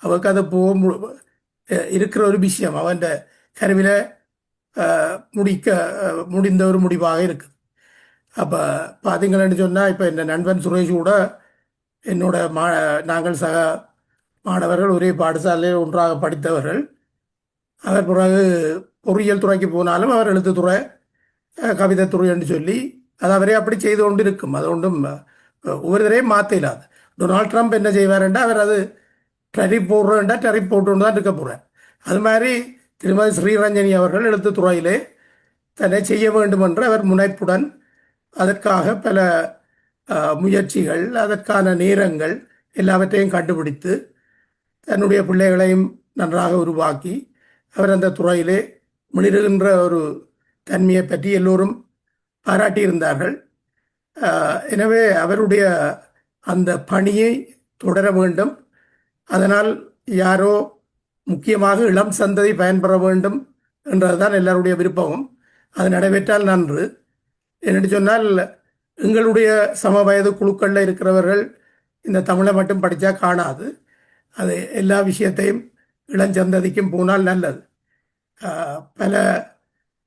Speaker 10: அவருக்கு அது இருக்கிற ஒரு விஷயம் அவன் கருவில முடிந்த ஒரு முடிவாக இருக்குது. அப்போ பார்த்தீங்களன்னு சொன்னால் இப்போ இந்த நண்பன் சுரேஷ் கூட என்னோட நாங்கள் சக மாணவர்கள் ஒரே பாடசாலையில் ஒன்றாக படித்தவர்கள். அவர் பிறகு பொறியியல் துறைக்கு போனாலும் அவர் எழுத்துத்துறை கவிதைத்துறை என்று சொல்லி அது அவரே அப்படி செய்து கொண்டு இருக்கும். அது ஒன்றும் ஒவ்வொரு தரையும் மாற்ற இல்லாது. டொனால்ட் ட்ரம்ப் என்ன செய்வார்ன்றா அவர் அது டரிப் போடுறேன்டா டரிப் போட்டு தான் இருக்க போகிறார். அது மாதிரி திருமதி ஸ்ரீரஞ்சனி அவர்கள் எழுத்துத்துறையிலே தன்னை செய்ய வேண்டும் என்று அவர் முனைப்புடன் அதற்காக பல முயற்சிகள் அதற்கான நேரங்கள் எல்லாவற்றையும் கண்டுபிடித்து தன்னுடைய பிள்ளைகளையும் நன்றாக உருவாக்கி அவர் அந்த துறையிலே மிளிருகின்ற ஒரு தன்மையை பற்றி எல்லோரும் பாராட்டியிருந்தார்கள். எனவே அவருடைய அந்த பணியை தொடர வேண்டும். அதனால் யாரோ முக்கியமாக இளம் சந்ததி பயன்பெற வேண்டும் என்றதுதான் எல்லாருடைய விருப்பமும். அது நடைபெற்றால் நன்று. என்று சொன்னால் எங்களுடைய சம வயது குழுக்களில் இருக்கிறவர்கள் இந்த தமிழை மட்டும் படித்தா காணாது. அது எல்லா விஷயத்தையும் இளஞ்சந்ததிக்கும் போனால் நல்லது. பல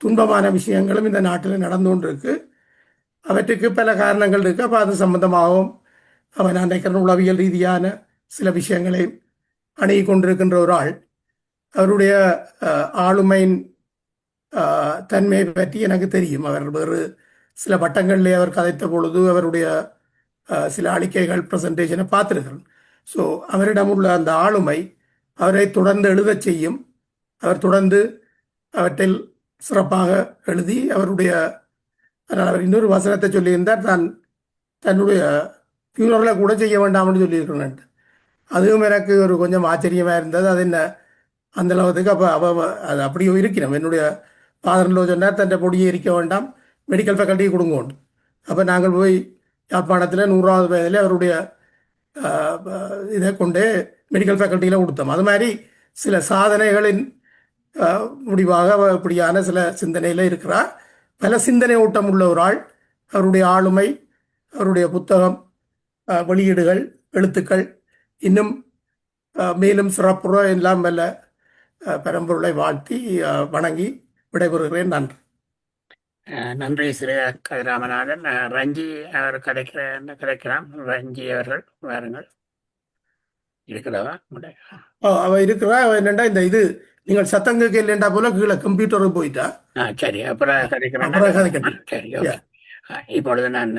Speaker 10: துன்பமான விஷயங்களும் இந்த நாட்டில் நடந்து கொண்டிருக்கு. அவற்றுக்கு பல காரணங்கள் இருக்குது. அப்போ அது சம்பந்தமாகவும் அவன் நினைக்கிற உளவியல் ரீதியான சில விஷயங்களை அணுகி கொண்டிருக்கின்ற ஒரு ஆள். அவருடைய ஆளுமையின் தன்மையை பற்றி எனக்கு தெரியும். அவர் வேறு சில வட்டங்களிலே அவர் கதைத்த பொழுது அவருடைய சில அறிக்கைகள் ப்ரெசன்டேஷனை பார்த்துருக்கிறேன். ஸோ அவரிடம் உள்ள அந்த ஆளுமை அவரை தொடர்ந்து எழுதச் செய்யும். அவர் தொடர்ந்து அவற்றில் சிறப்பாக எழுதி அவருடைய அவர் இன்னொரு வசனத்தை சொல்லியிருந்தார், தான் தன்னுடைய ஃபியூனரலை கூட செய்ய வேண்டாம்னு சொல்லியிருக்கிறேன். அதுவும் எனக்கு ஒரு கொஞ்சம் ஆச்சரியமாக இருந்தது. அது என்ன அந்த அளவுக்கு அப்போ அது அப்படியே இருக்கிறோம். என்னுடைய ஃபாதர்லோ சொன்னார் தன்னை பொடியை இருக்க வேண்டாம், மெடிக்கல் ஃபேக்கல்ட்டியை கொடுங்கோண்டு. அப்போ நாங்கள் போய் யாழ்ப்பாணத்தில் 100வது வயதில் அவருடைய இதை கொண்டு மெடிக்கல் ஃபேக்கல்ட்டியில் கொடுத்தோம். அது மாதிரி சில சாதனைகளின் முடிவாக இப்படியான சில சிந்தனையில் இருக்கிறார். பல சிந்தனை ஓட்டம் உள்ள ஒரு ஆள். அவருடைய ஆளுமை, அவருடைய புத்தகம், வெளியீடுகள், எழுத்துக்கள் இன்னும் மேலும் சிறப்புற எல்லாம் வல்ல பரம்பொருளை வாழ்த்தி வணங்கி விடைபெறுகிறேன். நன்றி.
Speaker 1: நன்றி ஸ்ரீ கதிராமநாதன். ரஞ்சி அவர் கிடைக்கலாம். ரஞ்சி அவர்கள் வாருங்கள். இருக்கிறவா
Speaker 10: அவ இருக்கிறா. என்னண்டா இந்த இது நீங்கள் சத்தங்க கேள்விண்டா போல கீழே கம்ப்யூட்டருக்கு போயிட்டா.
Speaker 1: சரி, அப்புறம் கிடைக்கிறேன். சரி, ஓகே. இப்பொழுது நான்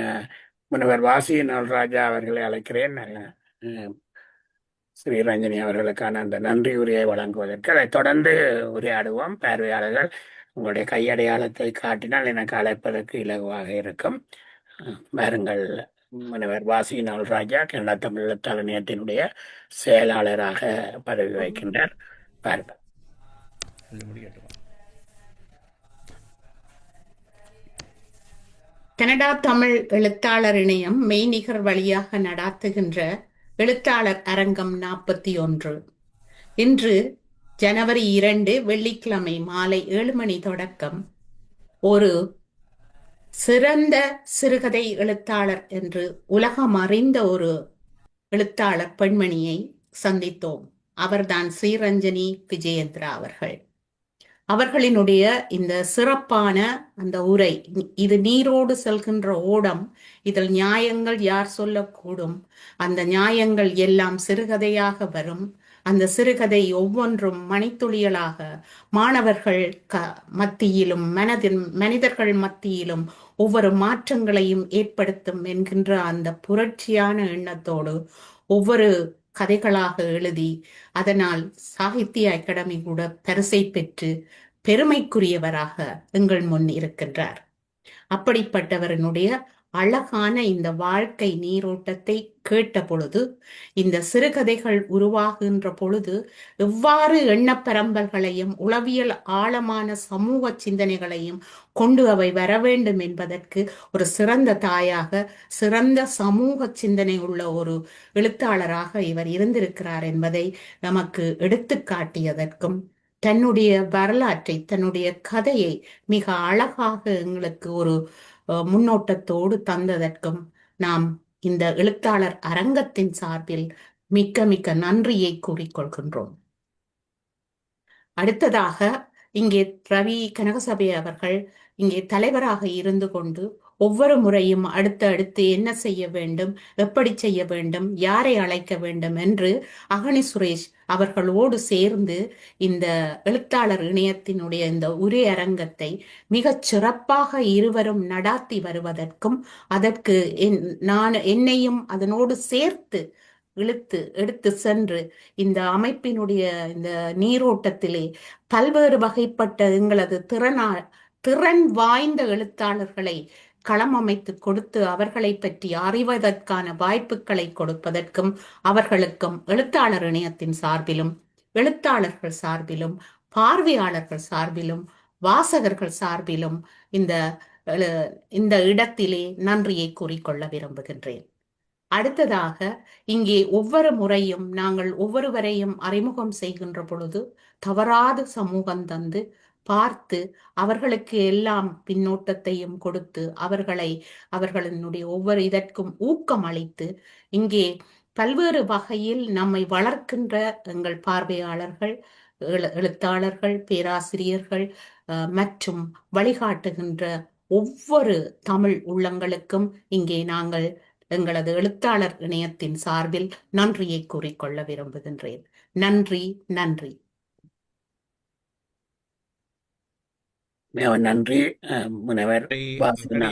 Speaker 1: முன்னவர் வாசி நல்ராஜா அவர்களை அழைக்கிறேன். ஸ்ரீரஞ்சனி அவர்களுக்கான அந்த நன்றி உரையை வழங்குவதற்கு. அதை தொடர்ந்து உரையாடுவோம். பார்வையாளர்கள் உங்களுடைய கையடையாளத்தை காட்டினால் எனக்கு அழைப்பதற்கு இலகுவாக இருக்கும். வாருங்கள். முன்னவர் வாசி நல்ராஜா கனடா தமிழ் எழுத்தாளர் நிலையத்தினுடைய செயலாளராக பதவி வகிக்கின்றார். பாருங்கள்.
Speaker 8: கனடா தமிழ் எழுத்தாளர் இணையம் மெய்நிகர் வழியாக நடாத்துகின்ற எழுத்தாளர் அரங்கம் 41 இன்று ஜனவரி 2 வெள்ளிக்கிழமை மாலை 7 மணி தொடக்கம் ஒரு சிறந்த சிறுகதை எழுத்தாளர் என்று உலகம் அறிந்த ஒரு எழுத்தாளர் பெண்மணியை சந்தித்தோம். அவர்தான் ஸ்ரீரஞ்சனி விஜயேந்திரா அவர்கள். அவர்களினுடைய இந்த சிறப்பான அந்த உரை, இது நீரோடு செல்கின்ற ஓடம், இதில் நியாயங்கள் யார் சொல்லக்கூடும், அந்த நியாயங்கள் எல்லாம் சிறுகதையாக வரும், அந்த சிறுகதை ஒவ்வொன்றும் மணித்துளிகளாக மாணவர்கள் மத்தியிலும் மனிதர்கள் மத்தியிலும் ஒவ்வொரு மாற்றங்களையும் ஏற்படுத்தும் என்கின்ற அந்த புரட்சியான எண்ணத்தோடு ஒவ்வொரு கதைகளாக எழுதி அதனால் சாகித்ய அகாடமி கூட பரிசை பெற்று பெருமைக்குரியவராக எங்கள் முன் இருக்கின்றார். அப்படிப்பட்டவரனுடைய அழகான இந்த வாழ்க்கை நீரோட்டத்தை கேட்ட பொழுது, இந்த சிறுகதைகள் உருவாகின்ற பொழுது எவ்வாறு எண்ணப்பரம்பல்களையும் உளவியல் ஆழமான சமூக சிந்தனைகளையும் கொண்டு அவை வர வேண்டும் என்பதற்கு ஒரு சிறந்த தாயாக, சிறந்த சமூக சிந்தனை உள்ள ஒரு எழுத்தாளராக இவர் இருந்திருக்கிறார் என்பதை நமக்கு எடுத்து காட்டியதற்கும், தன்னுடைய வரலாற்றை, தன்னுடைய கதையை மிக அழகாக எங்களுக்கு ஒரு முன்னோட்டத்தோடு தந்ததற்கும் நாம் இந்த எழுத்தாளர் அரங்கத்தின் சார்பில் மிக்க மிக்க நன்றியை கூறிக்கொள்கின்றோம். அடுத்ததாக இங்கே ரவி கனகசபை அவர்கள் இங்கே தலைவராக இருந்து கொண்டு ஒவ்வொரு முறையும் அடுத்து என்ன செய்ய வேண்டும், எப்படி செய்ய வேண்டும், யாரை அழைக்க வேண்டும் என்று அகனி சுரேஷ் அவர்களோடு சேர்ந்து இந்த எழுத்தாளர் இணையத்தினுடைய இந்த உரையரங்கத்தை மிகச் சிறப்பாக இருவரும் நடாத்தி வருவதற்கும், அதற்கு என்னையும் அதனோடு சேர்த்து எடுத்து சென்று இந்த அமைப்பினுடைய இந்த நீரோட்டத்திலே பல்வேறு வகைப்பட்ட எங்களது திறன் வாய்ந்த எழுத்தாளர்களை களம் அமைத்து கொடுத்து அவர்களை பற்றி அறிவதற்கான வாய்ப்புகளை கொடுப்பதற்கும் அவர்களுக்கும் எழுத்தாளர் இணையத்தின் சார்பிலும், எழுத்தாளர்கள் சார்பிலும், பார்வையாளர்கள் சார்பிலும், வாசகர்கள் சார்பிலும் இந்த இடத்திலே நன்றியை கூறிக்கொள்ள விரும்புகின்றேன். அடுத்ததாக இங்கே ஒவ்வொரு முறையும் நாங்கள் ஒவ்வொருவரையும் அறிமுகம் செய்கின்ற பொழுது தவறாத சமூகம் தந்து பார்த்து அவர்களுக்கு எல்லாம் பின்னோட்டத்தையும் கொடுத்து அவர்களினுடைய ஒவ்வொரு இதற்கும் ஊக்கம் அளித்து இங்கே பல்வேறு வகையில் நம்மை வளர்க்கின்ற எங்கள் பார்வையாளர்கள், எழுத்தாளர்கள், பேராசிரியர்கள் மற்றும் வழிகாட்டுகின்ற ஒவ்வொரு தமிழ் உள்ளங்களுக்கும் இங்கே நாங்கள் எங்களது எழுத்தாளர் இணையத்தின் சார்பில் நன்றியை கூறிக்கொள்ள விரும்புகின்றேன். நன்றி.
Speaker 1: நன்றி முனைவர்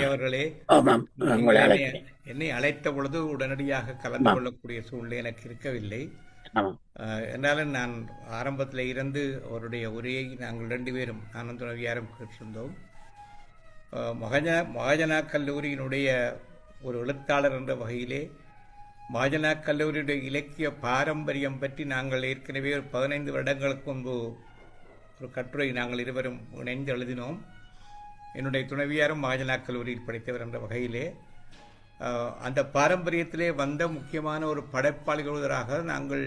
Speaker 11: அவர்களே.
Speaker 1: ஆமாம், உங்களை
Speaker 11: என்னை அழைத்த பொழுது உடனடியாக கலந்து கொள்ளக்கூடிய சூழ்நிலை எனக்கு இருக்கவில்லை. என்றாலும் நான் ஆரம்பத்தில் இருந்து அவருடைய உரையை நாங்கள் 2 பேரும் நானும் துணைவியாரும் கேட்டிருந்தோம். மகாஜனா கல்லூரியினுடைய ஒரு எழுத்தாளர் என்ற வகையிலே மகாஜனா கல்லூரியுடைய இலக்கிய பாரம்பரியம் பற்றி நாங்கள் ஏற்கனவே 15 வருடங்களுக்கு முன்பு ஒரு கட்டுரை நாங்கள் இருவரும் இணைந்து எழுதினோம். என்னுடைய துணைவியாரும் மகாஜனா கல்லூரியில் படித்தவர் என்ற வகையிலே அந்த பாரம்பரியத்திலே வந்த முக்கியமான ஒரு படைப்பாளிகளுவராக நாங்கள்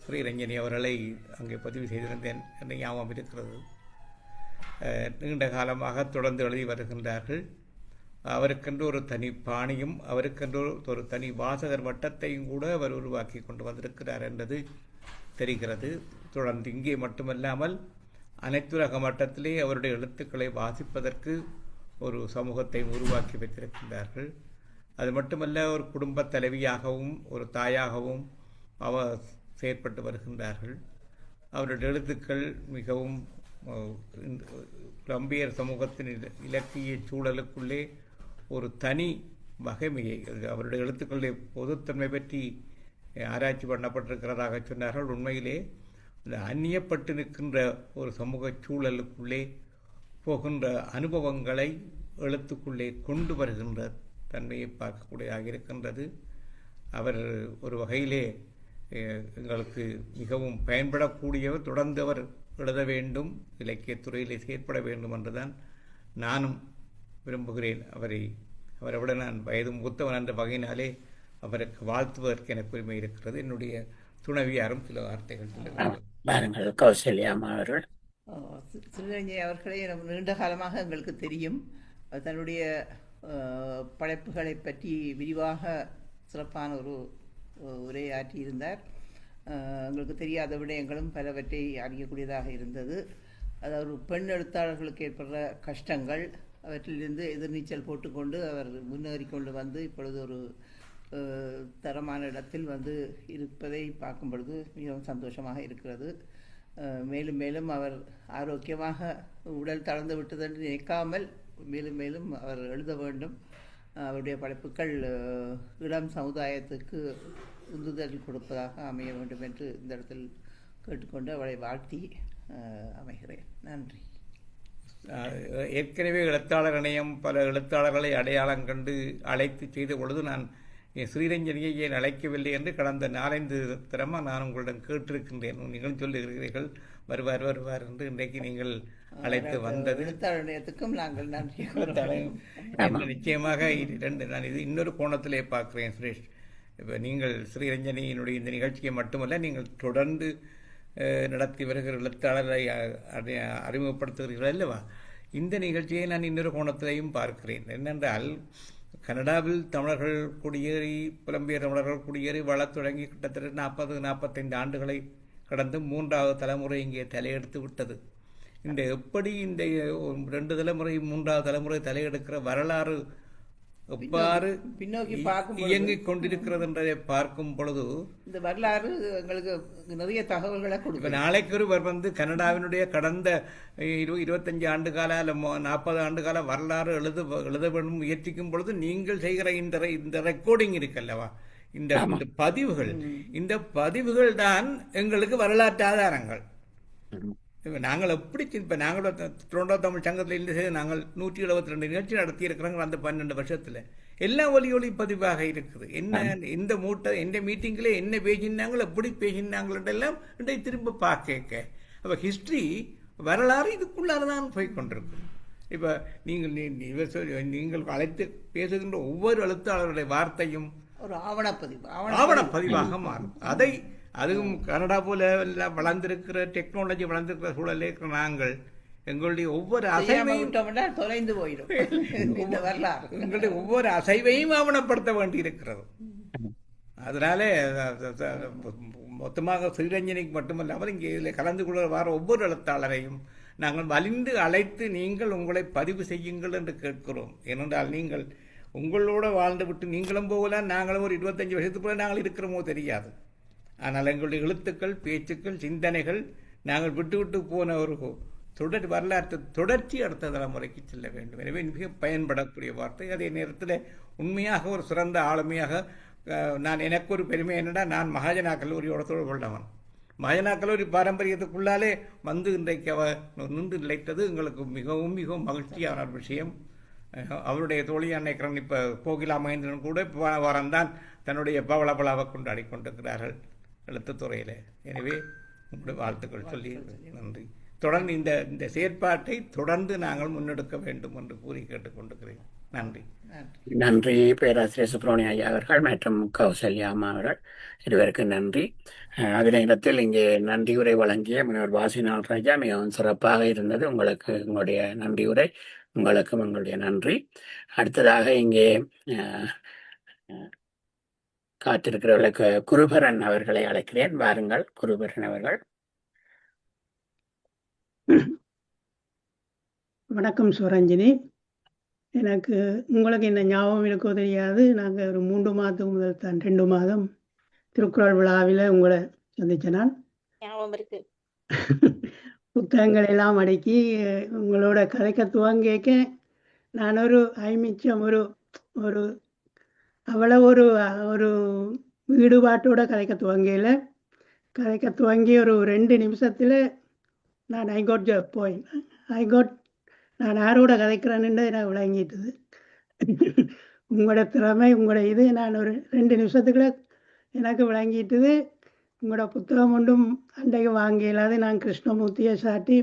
Speaker 11: ஸ்ரீரஞ்சனி அவர்களை அங்கே பதிவு செய்திருந்தேன் என்ற ஞாபகம் இருக்கிறது. நீண்ட காலமாக தொடர்ந்து எழுதி வருகின்றார்கள். அவருக்கென்று ஒரு தனி பாணியும் அவருக்கென்று ஒரு தனி வாசகர் வட்டத்தையும் கூட அவர் உருவாக்கி கொண்டு வந்திருக்கிறார் என்பது தெரிகிறது. தொடர்ந்து இங்கே மட்டுமல்லாமல் அனைத்துலக மட்டத்திலே அவருடைய எழுத்துக்களை வாசிப்பதற்கு ஒரு சமூகத்தை உருவாக்கி வைத்திருக்கின்றார்கள். அது மட்டுமல்ல, ஒரு குடும்ப தலைவியாகவும் ஒரு தாயாகவும் அவர் செயற்பட்டு வருகின்றார்கள். அவருடைய எழுத்துக்கள் மிகவும் புலம்பியர் சமூகத்தின் இலக்கிய சூழலுக்குள்ளே ஒரு தனி வகைமையை, அவருடைய எழுத்துக்களுடைய பொதுத்தன்மை பற்றி ஆராய்ச்சி பண்ணப்பட்டிருக்கிறதாக சொன்னார்கள். உண்மையிலே இந்த அந்நியப்பட்டு நிற்கின்ற ஒரு சமூக சூழலுக்குள்ளே போகின்ற அனுபவங்களை எழுத்துக்குள்ளே கொண்டு வருகின்ற தன்மையை பார்க்கக்கூடியதாக இருக்கின்றது. அவர் ஒரு வகையிலே எங்களுக்கு மிகவும் பயன்படக்கூடியவர். தொடர்ந்து அவர் எழுத வேண்டும், இலக்கியத்துறையிலே செயற்பட வேண்டும் என்றுதான் நானும் விரும்புகிறேன். அவரை விட நான் வயது மூத்தவன் என்ற வகையினாலே அவருக்கு வாழ்த்துவதற்கு எனக்கு உரிமை இருக்கிறது. என்னுடைய துணைவியாரும் சில வார்த்தைகள்
Speaker 1: கௌசல்யாமா அவர்கள்.
Speaker 12: ஸ்ரீரஞ்சனி அவர்களே நீண்ட காலமாக எங்களுக்கு தெரியும். தன்னுடைய படைப்புகளை பற்றி விரிவாக சிறப்பான ஒரு உரையாற்றியிருந்தார். எங்களுக்கு தெரியாத விடயங்களும் பலவற்றை அறியக்கூடியதாக இருந்தது. அதாவது பெண் எழுத்தாளர்களுக்கு ஏற்படுற கஷ்டங்கள், அவற்றிலிருந்து எதிர்நீச்சல் போட்டுக்கொண்டு அவர் முன்னேறி கொண்டு வந்து இப்பொழுது ஒரு தரமான இடத்தில் வந்து இருப்பதை பார்க்கும் பொழுது மிகவும் சந்தோஷமாக இருக்கிறது. மேலும் மேலும் அவர் ஆரோக்கியமாக உடல் தளர்ந்து விட்டது என்று நினைக்காமல் மேலும் மேலும் அவர் எழுத வேண்டும். அவருடைய படைப்புகள் இளம் சமுதாயத்துக்கு உந்துதல் கொடுப்பதாக அமைய வேண்டும் என்று இந்த இடத்தில் கேட்டுக்கொண்டு அவளை வாழ்த்தி அமைகிறேன். நன்றி.
Speaker 11: ஏற்கனவே எழுத்தாளர் இணையம் பல எழுத்தாளர்களை அடையாளம் கண்டு அழைத்து செய்த பொழுது நான் ஸ்ரீரஞ்சனியை ஏன் அழைக்கவில்லை என்று கடந்த 4-5 தினமாக நான் உங்களிடம் கேட்டிருக்கின்றேன். நீங்கள் சொல்லுகிறீர்கள் வருவார் வருவார் என்று. இன்றைக்கு நீங்கள் அழைத்து வந்தது
Speaker 12: எழுத்தாளர் இணையத்துக்கும் நாங்கள் நன்றி
Speaker 11: நிச்சயமாக நான் இது இன்னொரு கோணத்திலே பார்க்கிறேன் சுரேஷ். இப்போ நீங்கள் ஸ்ரீரஞ்சனியினுடைய இந்த நிகழ்ச்சியை மட்டுமல்ல, நீங்கள் தொடர்ந்து நடத்தி வருகிற எழுத்தாளரை அறிமுகப்படுத்துகிறீர்கள் அல்லவா? இந்த நிகழ்ச்சியை நான் இன்னொரு கோணத்திலையும் பார்க்கிறேன். என்னென்றால், கனடாவில் தமிழர்கள் குடியேறி, புலம்பெயர் தமிழர்கள் குடியேறி வளத் தொடங்கி கிட்டத்தட்ட 40-45 ஆண்டுகளை கடந்து 3வது தலைமுறை இங்கே தலையெடுத்து விட்டது. இந்த எப்படி இந்த 2 தலைமுறை 3வது தலைமுறை தலையெடுக்கிற வரலாறு எவ்வாறு
Speaker 12: பின்னோக்கி பார்க்கும்
Speaker 11: இயங்கிக் கொண்டிருக்கிறது என்றதை பார்க்கும் பொழுது
Speaker 12: இந்த வரலாறு எங்களுக்கு நிறைய தகவல்களை கொடுக்கும்.
Speaker 11: நாளைக்கு ஒருவர் கனடாவினுடைய கடந்த 25 ஆண்டு கால அல்ல 40 ஆண்டு கால வரலாறு எழுத வேண்டும் முயற்சிக்கும் பொழுது நீங்கள் செய்கிற இந்த ரெக்கார்டிங் இருக்குல்லவா, இந்த பதிவுகள் தான் எங்களுக்கு வரலாற்று ஆதாரங்கள். நாங்கள் எப்படி நாங்கள் டொரண்டோ தமிழ் சங்கத்தில் இருந்து செய்து நாங்கள் 172 நிகழ்ச்சி நடத்தி இருக்கிறோங்க. அந்த 12 வருஷத்துல எல்லாம் ஒலி பதிவாக இருக்குது. என்ன இந்த எந்த மீட்டிங்கில் என்ன பேசினாங்களோ எப்படி பேசினாங்களெல்லாம் திரும்ப பார்க்க. அப்போ ஹிஸ்டரி வரலாறு இதுக்குள்ளாரதான் போய்கொண்டிருக்கு. இப்போ நீங்கள் அழைத்து பேசுகின்ற ஒவ்வொரு எழுத்தாளருடைய வார்த்தையும்
Speaker 12: ஒரு
Speaker 11: ஆவணப்பதிவாக மாறும். அதுவும் கனடா போல வளர்ந்திருக்கிற டெக்னாலஜி வளர்ந்திருக்கிற சூழலே இருக்கிற நாங்கள் எங்களுடைய ஒவ்வொரு அசைவையும்
Speaker 12: தொலைந்து போயிடும்.
Speaker 11: எங்களுடைய ஒவ்வொரு அசைவையும் ஆவணப்படுத்த வேண்டி இருக்கிறது. அதனால மொத்தமாக ஸ்ரீரஞ்சனிக்கு மட்டுமல்லாமல் இங்கே இதில் கலந்து கொள்ள வர ஒவ்வொரு எழுத்தாளரையும் நாங்கள் வலிந்து அழைத்து நீங்கள் உங்களை பதிவு செய்யுங்கள் என்று கேட்கிறோம். ஏனென்றால் நீங்கள் உங்களோட வாழ்ந்து விட்டு நீங்களும் போகலாம், நாங்களும் ஒரு 25 வருஷத்துக்குள்ள நாங்கள் இருக்கிறோமோ தெரியாது. ஆனால் எங்களுடைய எழுத்துக்கள், பேச்சுக்கள், சிந்தனைகள் நாங்கள் விட்டு போன ஒரு வரலாற்று தொடர்ச்சி அடுத்த தலைமுறைக்கு செல்ல வேண்டும். எனவே மிக பயன்படக்கூடிய வார்த்தை. அதே நேரத்தில் உண்மையாக ஒரு சிறந்த ஆளுமையாக எனக்கு ஒரு பெருமை என்னடா, நான் மகாஜனா கல்லூரியோட தொடர்பு கொண்டவன். மகாஜனா கல்லூரி பாரம்பரியத்துக்குள்ளாலே இன்றைக்கு நின்று நிலைத்தது எங்களுக்கு மிகவும் மிகவும் மகிழ்ச்சியான ஒரு விஷயம். அவருடைய தோழியான நினைக்கிறேன் இப்போ கோகிலா மகேந்திரன் கூட வாரம்தான் தன்னுடைய பவளபலாவை கொண்டாடி கொண்டிருக்கிறார்கள் எழுத்துத்துறையில். எனவே உங்களுடைய வாழ்த்துக்கள் சொல்லி நன்றி. தொடர்ந்து இந்த செயற்பாட்டை தொடர்ந்து நாங்கள் முன்னெடுக்க வேண்டும் என்று கூறி கேட்டுக்கொண்டிருக்கிறேன். நன்றி.
Speaker 1: நன்றி பேராசிரியர் சுப்ரமணிய ஐயா அவர்கள் மற்றும் கௌசல்யா அம்மா அவர்கள் இருவருக்கு நன்றி. அதே நேரத்தில் இங்கே நன்றியுரை வழங்கிய முனைவர் வாசிநாள் ராஜா மிகவும் சிறப்பாக இருந்தது. உங்களுக்கு உங்களுடைய நன்றியுரை, உங்களுக்கும் உங்களுடைய நன்றி. அடுத்ததாக இங்கே காத்திருக்கிறவர்களுக்கு குருபரன் அவர்களை அழைக்கிறேன். வாருங்கள் குருபரன் அவர்கள்.
Speaker 13: வணக்கம் சுரஞ்சினி. எனக்கு உங்களுக்கு என்ன ஞாபகம் இருக்கோ தெரியாது. நாங்கள் ஒரு 3 மாதத்துக்கு முதல் தான் 2 மாதம் திருக்குறள் விழாவில் உங்களை சந்திச்ச நான்.
Speaker 3: ஞாபகம் இருக்கு.
Speaker 13: புத்தகங்கள் எல்லாம் அடக்கி உங்களோட கதைக்க துவங்கிக்க நான் ஒரு ஐமிச்சம் ஒரு அவ்வளோ ஒரு ஈடுபாட்டோட கதைக்க துவங்கி ஒரு 2 நிமிஷத்தில் நான் நான் யாரோட கதைக்கிறேன்னு நான் விளங்கிட்டது. உங்களோட திறமை, உங்களோட இது நான் ஒரு 2 நிமிஷத்துக்குள்ள எனக்கு விளங்கிட்டது. உங்களோட புத்தகம் ஒன்றும் அன்றைக்கு வாங்கியலாது. நான் கிருஷ்ணமூர்த்தியை சாட்டி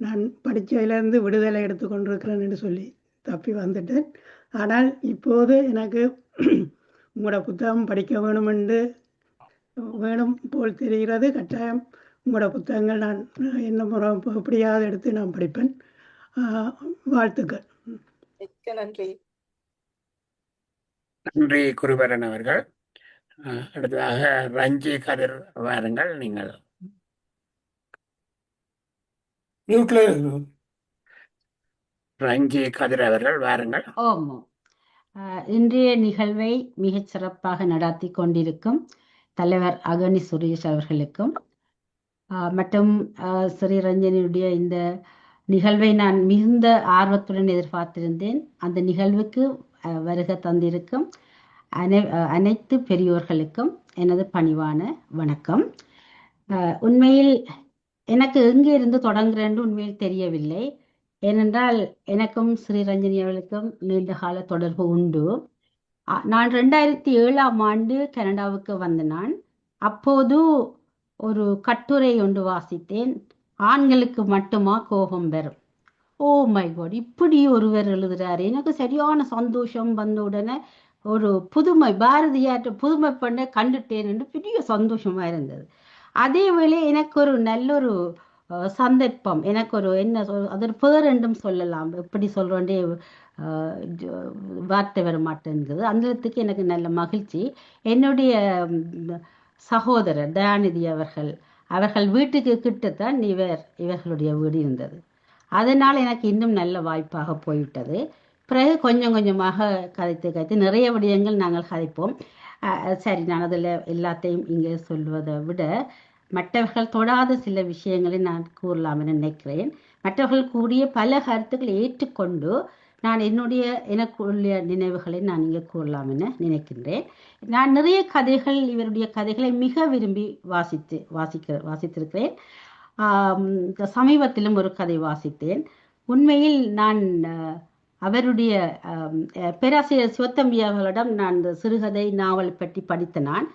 Speaker 13: நான் படித்ததிலேருந்து விடுதலை எடுத்து கொண்டிருக்கிறேன்னு சொல்லி தப்பி வந்துட்டேன். ஆனால் இப்போது எனக்கு உங்களோட புத்தகம் படிக்க வேணும் போல் தெரிகிறது. கட்டாயம் உங்களோட புத்தகங்கள் நான் என்ன முறை எப்படியாவது எடுத்து நான் படிப்பேன். வாழ்த்துக்கள்.
Speaker 3: நன்றி.
Speaker 1: நன்றி குருபரன் அவர்கள். அடுத்ததாக ரஞ்சி கதிர் வாருங்கள். நீங்கள் ரஞ்சி கதிர் அவர்கள் வாருங்கள்.
Speaker 14: ஆமாம். இன்றைய நிகழ்வை மிகச் சிறப்பாக நடாத்தி கொண்டிருக்கும் தலைவர் அகனி சுரேஷ் அவர்களுக்கும் மற்றும் ஸ்ரீரஞ்சனியுடைய இந்த நிகழ்வை நான் மிகுந்த ஆர்வத்துடன் எதிர்பார்த்திருந்தேன். அந்த நிகழ்வுக்கு வருகை தந்திருக்கும் அனைத்து பெரியோர்களுக்கும் எனது பணிவான வணக்கம். உண்மையில் எனக்கு எங்கே இருந்து தொடங்குறேன்னு உண்மையில் தெரியவில்லை. ஏனென்றால் எனக்கும் ஸ்ரீரஞ்சனி அவர்களுக்கும் நீண்ட கால தொடர்பு உண்டு. நான் 2007ஆம் ஆண்டு கனடாவுக்கு வந்த நான் அப்போது ஒரு கட்டுரை ஒன்று வாசித்தேன். ஆண்களுக்கு மட்டுமா கோபம் வரும்? ஓ மை காட், இப்படி ஒருவர் எழுதுறாரு. எனக்கு சரியான சந்தோஷம். வந்த உடனே ஒரு புதுமை, பாரதியார்ட்ட புதுமை பண்ண கண்டுட்டேன் என்று பெரிய சந்தோஷமா இருந்தது. அதே வேளை எனக்கு ஒரு நல்ல ஒரு சந்தர்ப்பம், எனக்கு ஒரு என்ன சொல், அது ஒரு பேர் என்றும் சொல்லலாம், எப்படி சொல்றோண்டே வார்த்தை வர மாட்டேங்குது. அந்த இடத்துக்கு எனக்கு நல்ல மகிழ்ச்சி. என்னுடைய சகோதரர் தயாநிதி அவர்கள் வீட்டுக்கு கிட்டத்தான் இவர்களுடைய வீடு இருந்தது. அதனால் எனக்கு இன்னும் நல்ல வாய்ப்பாக போய்விட்டது. பிறகு கொஞ்சம் கொஞ்சமாக கதைத்து நிறைய விடயங்கள் நாங்கள் கதைப்போம். சரி, நான் அதில் எல்லாத்தையும் இங்கே சொல்வதை விட மற்றவர்கள் தொடாத சில விஷயங்களை நான் கூறலாம் என நினைக்கிறேன். மற்றவர்கள் கூடிய பல கருத்துக்களை ஏற்றுக்கொண்டு நான் எனக்குள்ள நினைவுகளை நான் இங்கே கூறலாம் என நினைக்கின்றேன். நான் நிறைய கதைகள், இவருடைய கதைகளை மிக விரும்பி வாசித்திருக்கிறேன். சமீபத்திலும் ஒரு கதை வாசித்தேன். உண்மையில் நான் அவருடைய பேராசிரியர் சிவத்தம்பி அவர்களிடம் நான் இந்த சிறுகதை நாவல் பற்றி படித்த நான்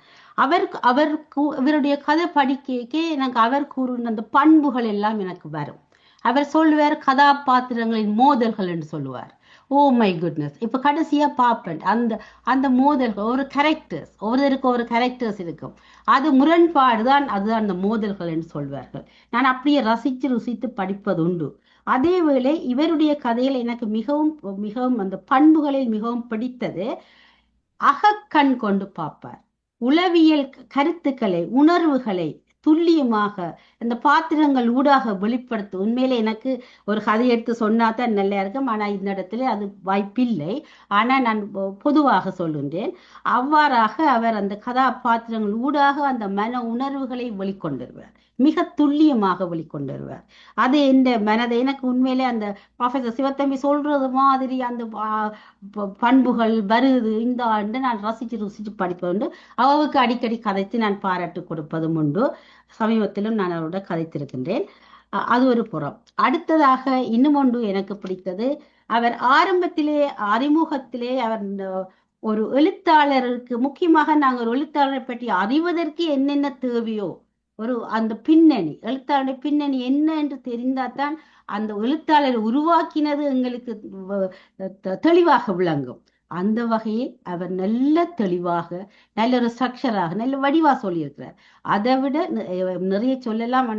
Speaker 14: அவருடைய கதை படிக்க எனக்கு அவர் கூறுன அந்த பண்புகள் எல்லாம் எனக்கு வரும். அவர் சொல்லுவார் கதாபாத்திரங்களின் மோதல்கள் என்று சொல்லுவார். ஓ மை குட்னஸ், இப்ப கடைசியா பார்ப்பேன் அந்த மோதல்கள், ஒரு கேரக்டர்ஸ், ஒவ்வொருத்தருக்கு ஒரு கேரக்டர்ஸ் இருக்கும், அது முரண்பாடுதான், அதுதான் அந்த மோதல்கள் என்று சொல்வார்கள். நான் அப்படியே ருசித்து படிப்பது உண்டு. அதே வேளை இவருடைய கதையில் எனக்கு மிகவும் மிகவும் அந்த பண்புகளில் மிகவும் பிடித்தது, அகக்கண் கொண்டு பார்ப்பார். உளவியல் கருத்துக்களை, உணர்வுகளை துல்லியமாக அந்த பாத்திரங்கள் ஊடாக வெளிப்படுத்த. உண்மையிலே எனக்கு ஒரு கதை எடுத்து சொன்னா தான் நல்லா இருக்கும். ஆனால் இந்த இடத்துல அது வாய்ப்பில்லை. ஆனால் நான் பொதுவாக சொல்கின்றேன். அவ்வாறாக அவர் அந்த கதாபாத்திரங்கள் ஊடாக அந்த மன உணர்வுகளை வெளிக்கொண்டிருவார், மிக துல்லியமாக வெளிக்கொண்டிருவார். அது இந்த மனதை எனக்கு உண்மையிலே அந்த ப்ரொஃபசர் சிவத்தம்பி சொல்றது மாதிரி அந்த பண்புகள் வருது. இந்த ஆண்டு நான் ருசிச்சு படிப்பது, அவருக்கு அடிக்கடி கதைத்து நான் பாராட்டு கொடுப்பதும் உண்டு. சமீபத்திலும் நான் அவரோட கதைத்திருக்கின்றேன். அது ஒரு புறம். அடுத்ததாக இன்னும் ஒன்று எனக்கு பிடித்தது, அவர் ஆரம்பத்திலே அறிமுகத்திலே அவர் ஒரு எழுத்தாளருக்கு, முக்கியமாக நாங்கள் ஒரு எழுத்தாளரை பற்றி அறிவதற்கு என்னென்ன தேவையோ, அந்த பின்னணி, எழுத்தாளருடைய பின்னணி என்ன என்று தெரிந்தால்தான் அந்த எழுத்தாளர் உருவாக்கினது எங்களுக்கு தெளிவாக விளங்கும். அந்த வகையில் அவர் நல்ல தெளிவாக, நல்ல ஒரு ஸ்ட்ரக்சராக, நல்ல வடிவா சொல்லியிருக்கிறார். அதை விட நிறைய சொல்லலாம்,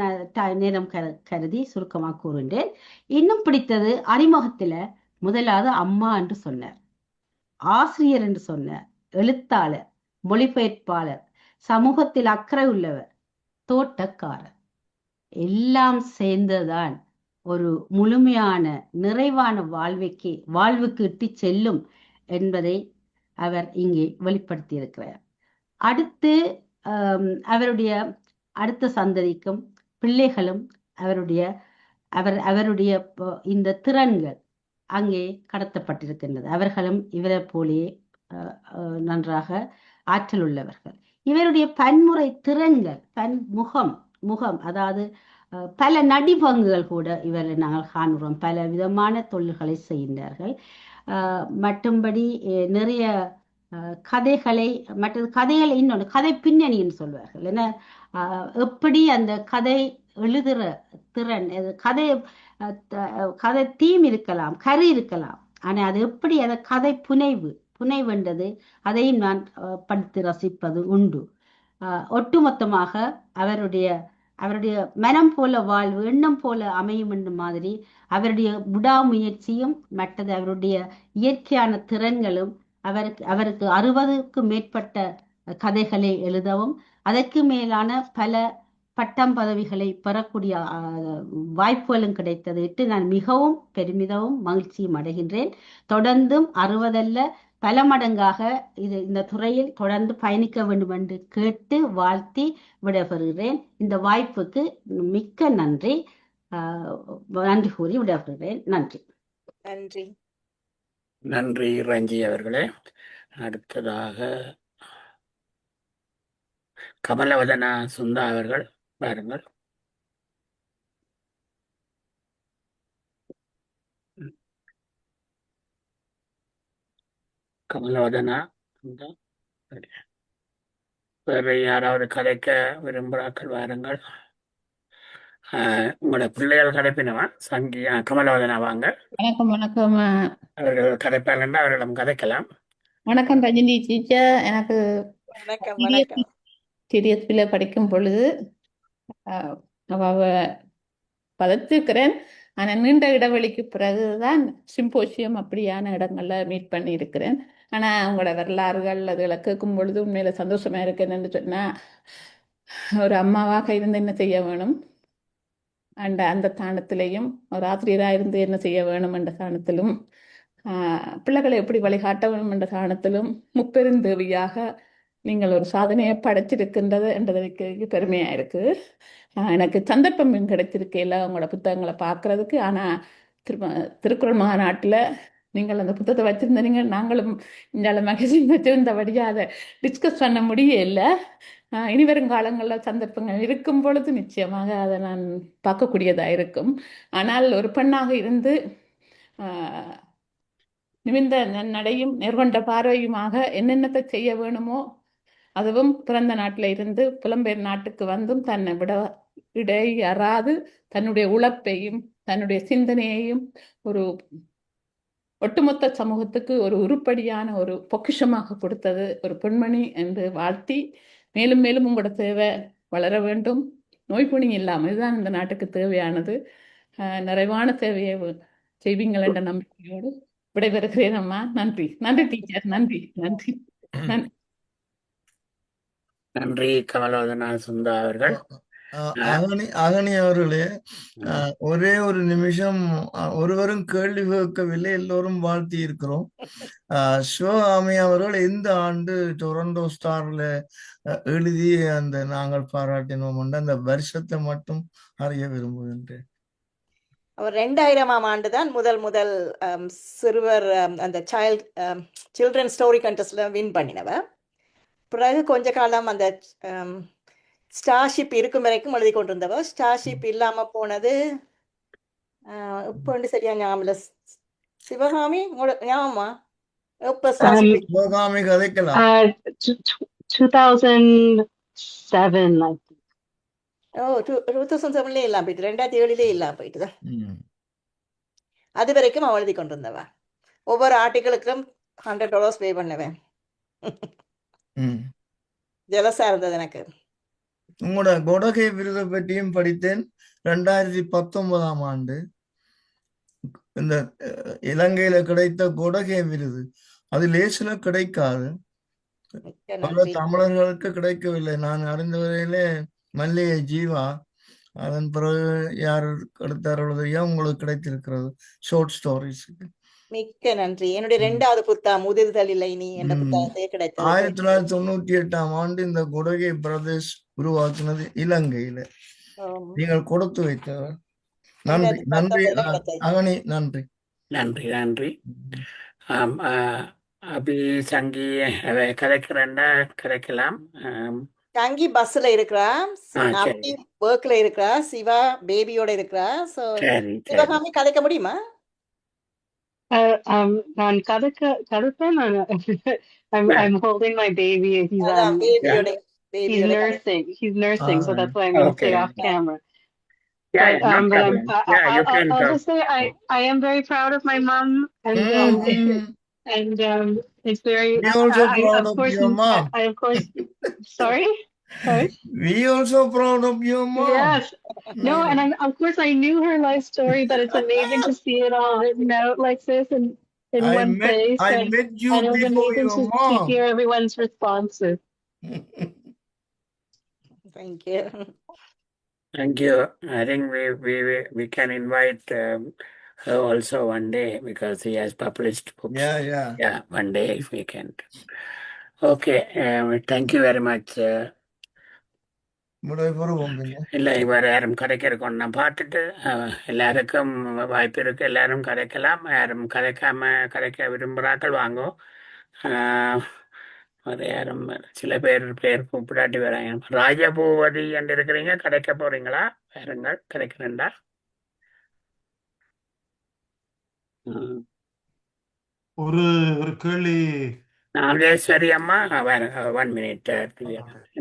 Speaker 14: நேரம் கருதி சுருக்கமாக கூறுகின்றேன். இன்னும் பிடித்தது, அறிமுகத்துல முதலாவது அம்மா என்று சொன்னார், ஆசிரியர் என்று சொன்னார், எழுத்தாளர், மொழிபெயர்ப்பாளர், சமூகத்தில் அக்கறை உள்ளவர், தோட்டக்காரர், எல்லாம் சேர்ந்ததான் ஒரு முழுமையான நிறைவான வாழ்வுக்கு இட்டு செல்லும் என்பதை அவர் இங்கே வெளிப்படுத்தி இருக்கிறார். அடுத்து அவருடைய அடுத்த சந்ததிக்கும் பிள்ளைகளும் அவருடைய இந்த திறன்கள் அங்கே கடத்தப்பட்டிருக்கின்றது. அவர்களும் இவரை போலே நன்றாக ஆற்றல் உள்ளவர்கள். இவருடைய பன்முறை திறன்கள், முகம், அதாவது பல நடிபங்குகள் கூட இவரை நாங்கள் காண்கிறோம். பல விதமான தொழில்களை செய்கின்றார்கள். மற்றும்படி நிறைய கதைகளை, மற்றது கதைகளை, இன்னொன்று கதை பின்னணின்னு சொல்வார்கள். ஏன்னா எப்படி அந்த கதை எழுதுற திறன், கதை தீம் இருக்கலாம், கரு இருக்கலாம், ஆனா அது எப்படி அந்த கதை புனைவென்றது அதையும் நான் படித்து ரசிப்பது உண்டு. ஒட்டுமொத்தமாக அவருடைய மனம் போல வாழ்வு, எண்ணம் போல அமையும் என்ற மாதிரி அவருடைய விடாமுயற்சியும் மற்றது அவருடைய இயற்கையான திறன்களும் அவருக்கு 60க்கும் மேற்பட்ட கதைகளை எழுதவும் அதற்கு மேலான பல பட்டம் பதவிகளை பெறக்கூடிய வாய்ப்புகளும் கிடைத்தது இட்டு நான் மிகவும் பெருமிதமும் மகிழ்ச்சியும் அடைகின்றேன். தொடர்ந்தும் 60 அல்ல பல மடங்காக இந்த துறையில் தொடர்ந்து பயணிக்க வேண்டும் என்று கேட்டு வாழ்த்தி விடைபெறுகிறேன். இந்த வாய்ப்புக்கு மிக்க நன்றி கூறி விடைபெறுகிறேன். நன்றி.
Speaker 3: நன்றி.
Speaker 1: நன்றி ரஞ்சி அவர்களே. அடுத்ததாக கமலவதனா சுந்தா அவர்கள் பாருங்கள். கமலவதனா இந்த சரி. வேற யாராவது கதைக்க விரும்புகிறார்கள் வாருங்கள். உங்களோட பிள்ளைகள் கதைப்பினவா கமலவதனா வாங்க.
Speaker 8: வணக்கம் வணக்கம்
Speaker 1: அவர்கள் கதைப்பார்கள் அவர்களிடம் கதைக்கலாம்.
Speaker 8: வணக்கம் ரஜினி டீச்சர். எனக்கு
Speaker 3: வணக்கம்
Speaker 8: சீரியஸ்
Speaker 3: வணக்கம்
Speaker 8: சீரியஸ்ல படிக்கும் பொழுது அஹ், அவ பதத்திருக்கிறேன். ஆனா நீண்ட இடைவெளிக்கு பிறகுதான் சிம்போசியம் அப்படியான இடங்கள்ல மீட் பண்ணி இருக்கிறேன். ஆனா உங்களோட வரலாறுகள் அதுகளை கேட்கும் பொழுது உண்மையில சந்தோஷமா இருக்குன்னு சொன்னா, ஒரு அம்மாவாக இருந்து என்ன செய்ய வேணும் அந்த தானத்திலையும், ஒரு ஆசிரியராக இருந்து என்ன செய்ய வேணும் என்ற தானத்திலும், பிள்ளைகளை எப்படி வழிகாட்ட வேணும் என்ற தானத்திலும் முப்பெருந்தேவியாக நீங்கள் ஒரு சாதனையை படைச்சிருக்கின்றது என்றதுக்கு பெருமையா இருக்கு. எனக்கு சந்தர்ப்பம் கிடைச்சிருக்கையில உங்களோட புத்தகங்களை பார்க்கறதுக்கு. ஆனா திருக்குறள் மாநாட்டுல நீங்கள் அந்த புத்தகத்தை வச்சிருந்தீங்க, நாங்களும் இந்த மேகசின் வச்சிருந்தபடியா அதை டிஸ்கஸ் பண்ண முடியல. இனி வரும் காலங்களில் சந்தர்ப்பங்கள் இருக்கும் பொழுது நிச்சயமாக அதை நான் பார்க்கக்கூடியதா இருக்கும். ஆனால் ஒரு பெண்ணாக இருந்து நிமிர்ந்த நடையும் நேர்கொண்ட பார்வையுமாக என்னென்னத்தை செய்ய வேணுமோ, அதுவும் பிறந்த நாட்டில் இருந்து புலம்பெயர் நாட்டுக்கு வந்தும் தன்னை இடையறாது தன்னுடைய உழைப்பையும் தன்னுடைய சிந்தனையையும் ஒரு ஒட்டுமொத்த சமூகத்துக்கு ஒரு உருப்படியான ஒரு பொக்கிஷமாக கொடுத்தது ஒரு பெண்மணி என்று வாழ்த்தி, மேலும் மேலும் உங்களோட தேவை வளர வேண்டும், நோய்பொனி இல்லாமல், இதுதான் இந்த நாட்டுக்கு தேவையானது. நிறைவான தேவையை செய்வீங்கள் என்ற நம்பிக்கையோடு விடைபெறுகிறேன் அம்மா. நன்றி நன்றி டீச்சர். நன்றி நன்றி நன்றி.
Speaker 1: நன்றி கமலவதனா சுந்தா அவர்கள்.
Speaker 4: அகனி அவர்களே, ஒரே ஒரு நிமிஷம், ஒருவரும் கேள்வி கேட்கவில்லை, எல்லோரும் வாழ்த்தி இருக்கிறோம். சிவகாமி அவர்கள் இந்த ஆண்டு டொரண்டோ ஸ்டார்ல எழுதி அந்த நாங்கள் பாராட்டினோம் அந்த வருஷத்தை மட்டும் அறிய விரும்புகின்றேன்.
Speaker 3: அவர் 2000ஆம் ஆண்டு தான் முதல் சிறுவர் அந்த சில்ட்ரன் ஸ்டோரி கண்டெஸ்ட்ல வின் பண்ணினவர். பிறகு கொஞ்ச காலம் அந்த ஸ்டார்ஷிப் இருக்கும் வரைக்கும் எழுதி கொண்டிருந்தவர். ஸ்டார்ஷிப் இல்லாம போனது இப்போ சரியா ஞாபகம். சிவகாமி ஞாபகமா? எப்ப ஸ்டார்ஷிப்?
Speaker 4: சிவகாமி கதைக்கலாம்.
Speaker 14: 2007
Speaker 3: 2007 இல்லாம போயிட்டு, 2007 இல்லாம போயிட்டுதா. அது வரைக்கும் அவள் எழுதி கொண்டிருந்தவா. ஒவ்வொரு ஆர்டிகளுக்கும் $100 பே பண்ணுவேன். ஜலசா இருந்தது எனக்கு.
Speaker 4: உங்களோட கொடகை விருதை பற்றியும் படித்தேன். 2019ஆம் ஆண்டு இந்த இலங்கையில கிடைத்த கொடகை விருது அது லேசில கிடைக்காது. பல தமிழர்களுக்கு கிடைக்கவில்லை. நான் அறிந்தவரையிலே மல்லிகை ஜீவா, அதன் பிறகு யார் எடுத்தார்களோ உங்களுக்கு கிடைத்திருக்கிறது ஷார்ட் ஸ்டோரிஸுக்கு.
Speaker 3: மிக்க நன்றி. என்னுடைய 2வது புத்தகம் முதிர்தல் இல்லை நீ என்ற புத்தகத்தை கிடைத்தது.
Speaker 4: 1998ஆம் ஆண்டு இந்த கொடகை பிரதேஷ் உருவாக்கினது இலங்கையில. நீங்கள் கொடுத்து வைத்தவர். நன்றி நன்றி அகனி. நன்றி
Speaker 1: நன்றி நன்றி. அபி சங்கி கதைக்கலாம்.
Speaker 3: சங்கி பஸ்ல இருக்கிறா, அபி ஒர்க்ல இருக்கிறா, சிவா பேபியோட இருக்கிறா. சோ சிவகாமி கதைக்க முடியுமா?
Speaker 14: நான் கதைப்பேன். I'm holding my baby. He's nursing, so that's why I'm going to stay off camera. But I'll just say I am very proud of my mom, and it's very.
Speaker 4: We also proud of your mom.
Speaker 14: I of course. Sorry.
Speaker 4: We also proud of your mom.
Speaker 14: Yes. No, and of course I knew her life story, but it's amazing to see it all written out like this in one place.
Speaker 4: I met you before your mom.
Speaker 14: To hear everyone's responses.
Speaker 3: Thank you.
Speaker 1: Thank you. I think we can invite her also one day because he has published books. Yeah. One day if we can. Okay. Thank you very much. இல்லை, இவர் யாரும் கதைக்கிறோம். நான் பார்த்துட்டு எல்லாருக்கும் வாய்ப்பு இருக்கு, எல்லாரும் கதைக்கலாம். யாரும் கதைக்க விரும்புகிறார்கள் வாங்கோ. வேறு யாரும் சில பேர் கூப்பிடாட்டி வராங்க. ராஜபூவதி என்று இருக்கிறீங்க, கதைக்க போறீங்களா? வேறுங்கள் கதைக்கிறேன்டா.
Speaker 5: ஒரு ஒரு கேள்வி.
Speaker 1: நாகேஸ்வரி அம்மா 1 மினிட்.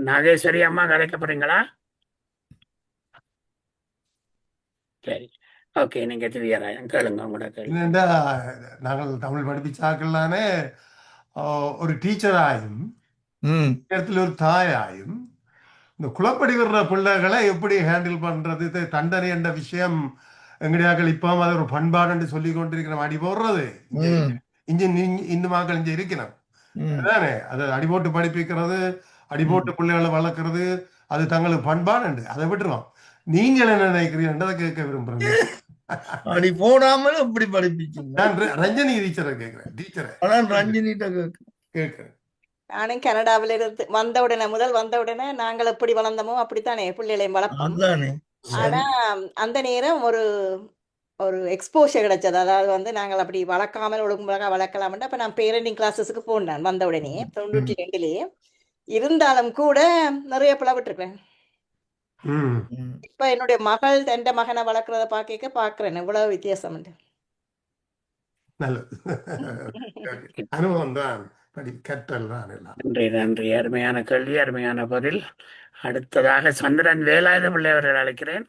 Speaker 1: நாகேஸ்வரி அம்மா கதைக்க போறீங்களா? சரி, ஓகே, நீங்க திவ்யராஜன் கேளுங்க உங்களோட கேள்வி.
Speaker 5: என்னென்றா நாங்கள் தமிழ் படிப்பிச்சாக்கள்லானே ஒரு டீச்சராயும் நேரத்தில் ஒரு தாயாயும் இந்த குளப்படி வர்ற பிள்ளைகளை எப்படி ஹேண்டில் பண்றது, தண்டனை என்ற விஷயம் எங்கடியாக்கள் இப்போ அது ஒரு பண்பாடு சொல்லி கொண்டிருக்கிறோம். அடி போடுறது இந்து மக்கள் இங்க இருக்கிறோம் அதானே, அது அடிபோட்டு படிப்பிக்கிறது, அடிபோட்டு பிள்ளைகளை வளர்க்கறது, அது தங்களுக்கு பண்பாடு. அதை விட்டுருவோம். நீங்கள் என்ன நினைக்கிறீங்கன்றதை கேட்க விரும்புறேன்.
Speaker 4: அடி போடாமல் எப்படி படிப்பிச்சீங்க?
Speaker 5: நான் ரஞ்சனி டீச்சரை கேட்கிறேன். டீச்சரை
Speaker 4: ரஞ்சினிட்ட
Speaker 5: கேட்கிறேன்.
Speaker 3: நானும் கனடாவில இருந்து முதல் வந்த உடனே நாங்கள் எப்படி வளர்ந்தோமோ அப்படித்தானே பிள்ளைகளையும் வளர்ப்போம். ஆனா அந்த நேரம் ஒரு எக்ஸ்போஷர் கிடைச்சது. அதாவது நாங்கள் அப்படி வளர்க்காமல் ஒழுங்குமுறையாக வளர்க்கலாம்னு அப்ப நான் பேரண்டிங் கிளாஸஸுக்கு போனேன் வந்த உடனே 92 இருந்தாலும் கூட நிறைய பிளவிட்டுருப்பேன். இப்ப என்னுடைய மகள் எந்த மகனை வளர்க்கறத பாக்குறேன் இவ்வளவு வித்தியாசம் உண்டு.
Speaker 5: அனுபவம் தான், கற்றல் தான் எல்லாம்.
Speaker 1: நன்றி நன்றி, அருமையான கேள்வி, அருமையான பதில். அடுத்ததாக சந்திரன் வேலாயுத பிள்ளை அவர்கள் அழைக்கிறேன்.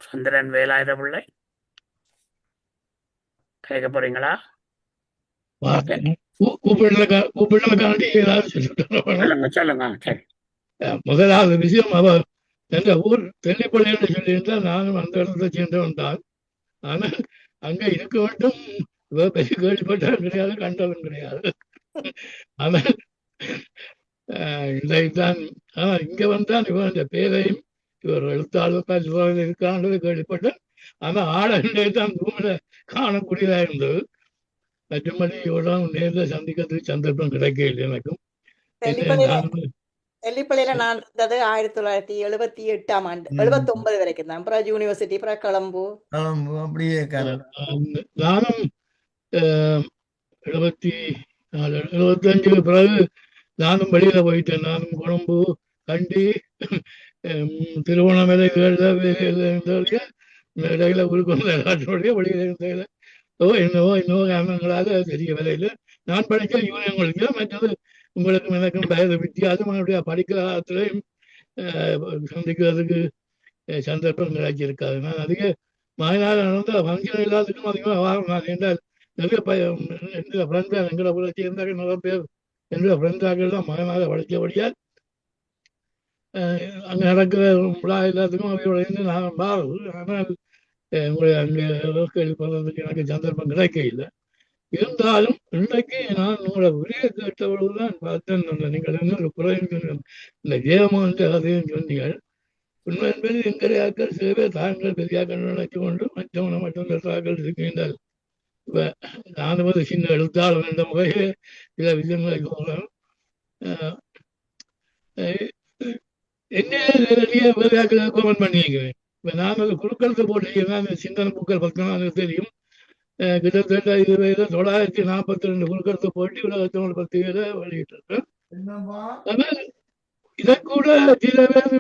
Speaker 1: சந்திரன் வேலாயுத பிள்ளை கேட்க போறீங்களா? சொல்லுங்க. சரி,
Speaker 15: முதலாவது விஷயம், அவர் என்ற ஊர் தெல்லிப்பள்ளின்னு சொல்லியிருந்தால் நானும் அந்த இடத்துல சேர்ந்தவன் தான். ஆனால் அங்க இருக்க மட்டும் பெரிய கேள்விப்பட்டாலும் கிடையாது, கண்டாலும் கிடையாது. ஆனால் இதைத்தான் இங்க வந்தான் இவன் இந்த பேரையும் இவர் எழுத்தாளர் இருக்கான்றது கேள்விப்பட்டேன். ஆனால் ஆடை தான் பூமியில காணக்கூடியதா இருந்தது. மற்றபடி இவெல்லாம் நேரில் சந்திக்கிறதுக்கு சந்தர்ப்பம் கிடைக்கல எனக்கும்.
Speaker 3: தெல்லிப்பள்ளியில நான் இருந்தது 1978ஆம் ஆண்டு 79 வரைக்கும் தான். அப்புறம் யூனிவர்சிட்டி, அப்புறம் கொழும்பு
Speaker 4: அப்படியே.
Speaker 15: நானும் 74 75 பிறகு நானும் வெளியில போயிட்டேன். நானும் கொழும்பு, கண்டி, திருவண்ணாமலை இடையில உருக்கொண்ட நாட்டோடைய வெளியில இருந்த என்னவோ காரணங்களாக தெரிய வேலையில் நான் படிக்க யூனியன் காலேஜ். மற்றது உங்களுக்கும் எனக்கும் வயது வித்தியாசம், அவனுடைய படிக்கிற காலத்திலையும் சந்திக்கிறதுக்கு சந்தர்ப்பம் கிடைச்சிருக்காது. நான் அதிக மாநாடு நடந்த ஃபங்க்ஷன் எல்லாத்துக்கும் அதிகமாக வாங்கினான். என்றால் நிறைய என்னோட ஃப்ரெண்ட்ஸாக எங்களை புரட்சி இருந்தாங்க, நிறைய பேர் என்னோட ஃப்ரெண்ட்ஸாக்கள் தான் மாநாடு படித்தபடியால் அங்கே நடக்கிற விழா எல்லாத்துக்கும் அவையோட நான் பாரு. ஆனால் உங்களை அங்கே கேள்விப்படுறதுக்கு எனக்கு சந்தர்ப்பம் கிடைக்க இல்லை. இருந்தாலும் இன்றைக்கு நான் உங்களை உரிய கேட்டவர்கள்தான் பார்த்தேன். நீங்கள் இன்னொரு குறைந்த இந்த ஜெயமோகன் கதையும் சொன்னீர்கள். உண்மை என்பது எங்களையாக்கள் சில பேர் தாங்கள் பெரியாக்கள் நினைச்சு கொண்டு மற்றவனை மட்டும் பெற்றாக்கள் இருக்கின்றார். இப்ப நானும் ஒரு சின்ன எழுத்தாளர் என்ற முறையே சில விஷயங்களை போகிறேன். என்ன நேரடியாக பெரியாக்களை கமெண்ட் பண்ணியிருக்கிறேன். இப்ப நான் ஒரு குறுக்கெழுத்து போட்டிருக்கேன். சிந்தனை பூக்கள் பக்கம் தெரியும். கிட்டத்தட்ட 942 குறுக்கெழுத்து போட்டி உலகத்தோடு 10 பேரை வெளியிட்டிருக்கேன். ஆனால் இதை கூட சில பேர்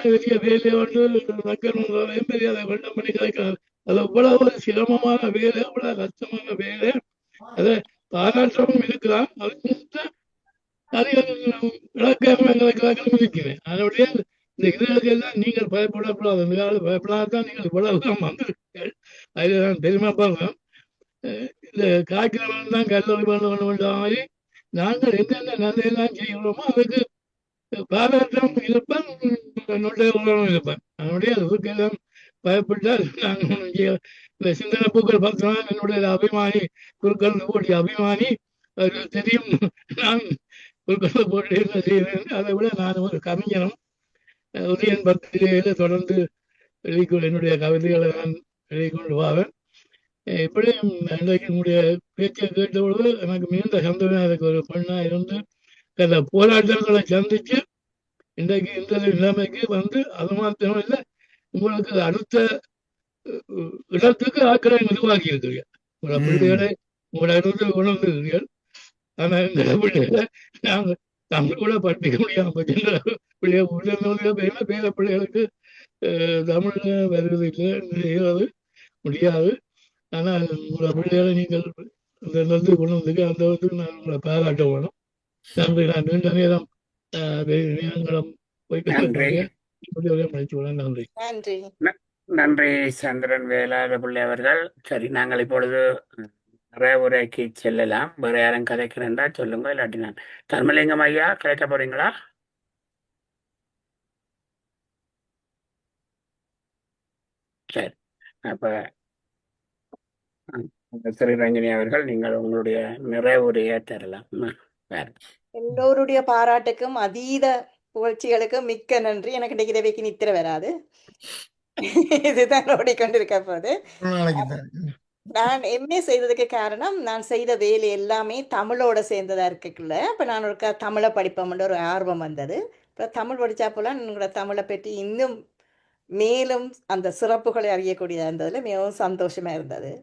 Speaker 15: பெரிய வேலையை வந்து மக்கள் பெரிய அதை வெள்ளம் பண்ணி கிடைக்கிறார். அது இவ்வளவு ஒரு சிரமமான வேலை, இவ்வளவு கஷ்டமான வேலை. அதை பாராட்டமும் இருக்கிறான். இலக்கியம் இருக்கிறேன். அதனுடைய இந்த இதுகளுக்கெல்லாம் நீங்கள் பயப்படக்கூடாது. பயப்படாதான் நீங்கள் இவ்வளவு வந்திருக்கீர்கள். அதில் நான் பெருமைப்படுறேன். இந்த காய்க்கிறவன் தான் கல்லூரி பண்ண மாதிரி நாங்கள் என்னென்ன நல்லதெல்லாம் செய்கிறோமோ அதுக்கு பாராட்டம் இருப்பேன், என்னுடைய உணர்வும் இருப்பேன். அதனுடைய இதுக்கெல்லாம் பயப்பட்டால் நாங்கள் இந்த சிந்தனை பூக்கள் பார்த்தோம்னா என்னுடைய அபிமானி குறுக்கல் போட்டி அபிமானி அது தெரியும். நான் குறுக்கல் போட்டி என்ன செய்வேன். அதை விட நான் ஒரு கவிஞனும் உதயன் பத்திரிகையில தொடர்ந்து எழுதிக்கொண்டு என்னுடைய கவிதைகளை நான் எழுதிக்கொண்டு போவேன். இப்படியும் இன்றைக்கு என்னுடைய பேச்சை கேட்டபொழுது எனக்கு மிகுந்த சந்தோஷம். எனக்கு ஒரு பெண்ணா இருந்து அந்த போராட்டங்களை சந்திச்சு இன்றைக்கு இந்த நிலைமைக்கு வந்து அது மாத்திரம் இல்லை, உங்களுக்கு அடுத்த இடத்துக்கு ஆக்கிரை உருவாக்கி இருக்கிறீர்கள். உங்களோட பிள்ளைகளை உங்களோட இடத்துல உணர்ந்துக்கிறீர்கள். ஆனா இந்த பிள்ளைகளை நாங்கள் தமிழ் கூட படிக்க முடியாம பேர பிள்ளைகளுக்கு தமிழ்ல வருவது இல்லை, செய்வது முடியாது. ஆனால் உங்களோட பிள்ளைகளை நீங்கள் இந்த இடத்துக்கு கொண்டு வந்திருக்கு. அந்த இடத்துக்கு நான் உங்களை பாராட்ட வேணும். நன்றி. நான் நீண்ட நேரம் நேரங்களும் போயிட்டு
Speaker 1: நன்றி.
Speaker 15: முடிச்சு விட நன்றி.
Speaker 3: நன்றி.
Speaker 1: நன்றி சந்திரன் வேலாத பிள்ளை அவர்கள். சரி, நாங்கள் இப்பொழுது நிறைய உரைக்கு செல்லலாம். வேற யாரும் கதைக்கிறேன்டா சொல்லுங்க, இல்லாட்டி நான் தர்மலிங்கம் ஐயா கதைக்க போறீங்களா? சரி, அப்ப ஸ்ரீரஞ்சனி அவர்கள் நீங்கள் உங்களுடைய நிறைய உரையை தரலாம். வேற
Speaker 3: எல்லோருடைய பாராட்டுக்கும் அதீத புகழ்ச்சிகளுக்கும் மிக்க நன்றி. எனக்கு இன்னைக்கு இரவைக்கு நித்திர வராது. இதுதான் ஓடிக்கொண்டிருக்க போது. நான் எம்ஏ செய்ததுக்கு காரணம், நான் செய்த வேலை எல்லாமே தமிழோட சேர்ந்ததா இருக்குல்ல. இப்போ நான் ஒரு தமிழை படிப்போம்ன்ற ஒரு ஆர்வம் வந்தது. இப்போ தமிழ் படித்தா போல உங்களோட தமிழை பற்றி இன்னும் மேலும் அந்த சிறப்புகளை அறியக்கூடியதாக இருந்ததில் மிகவும் சந்தோஷமாக இருந்தது.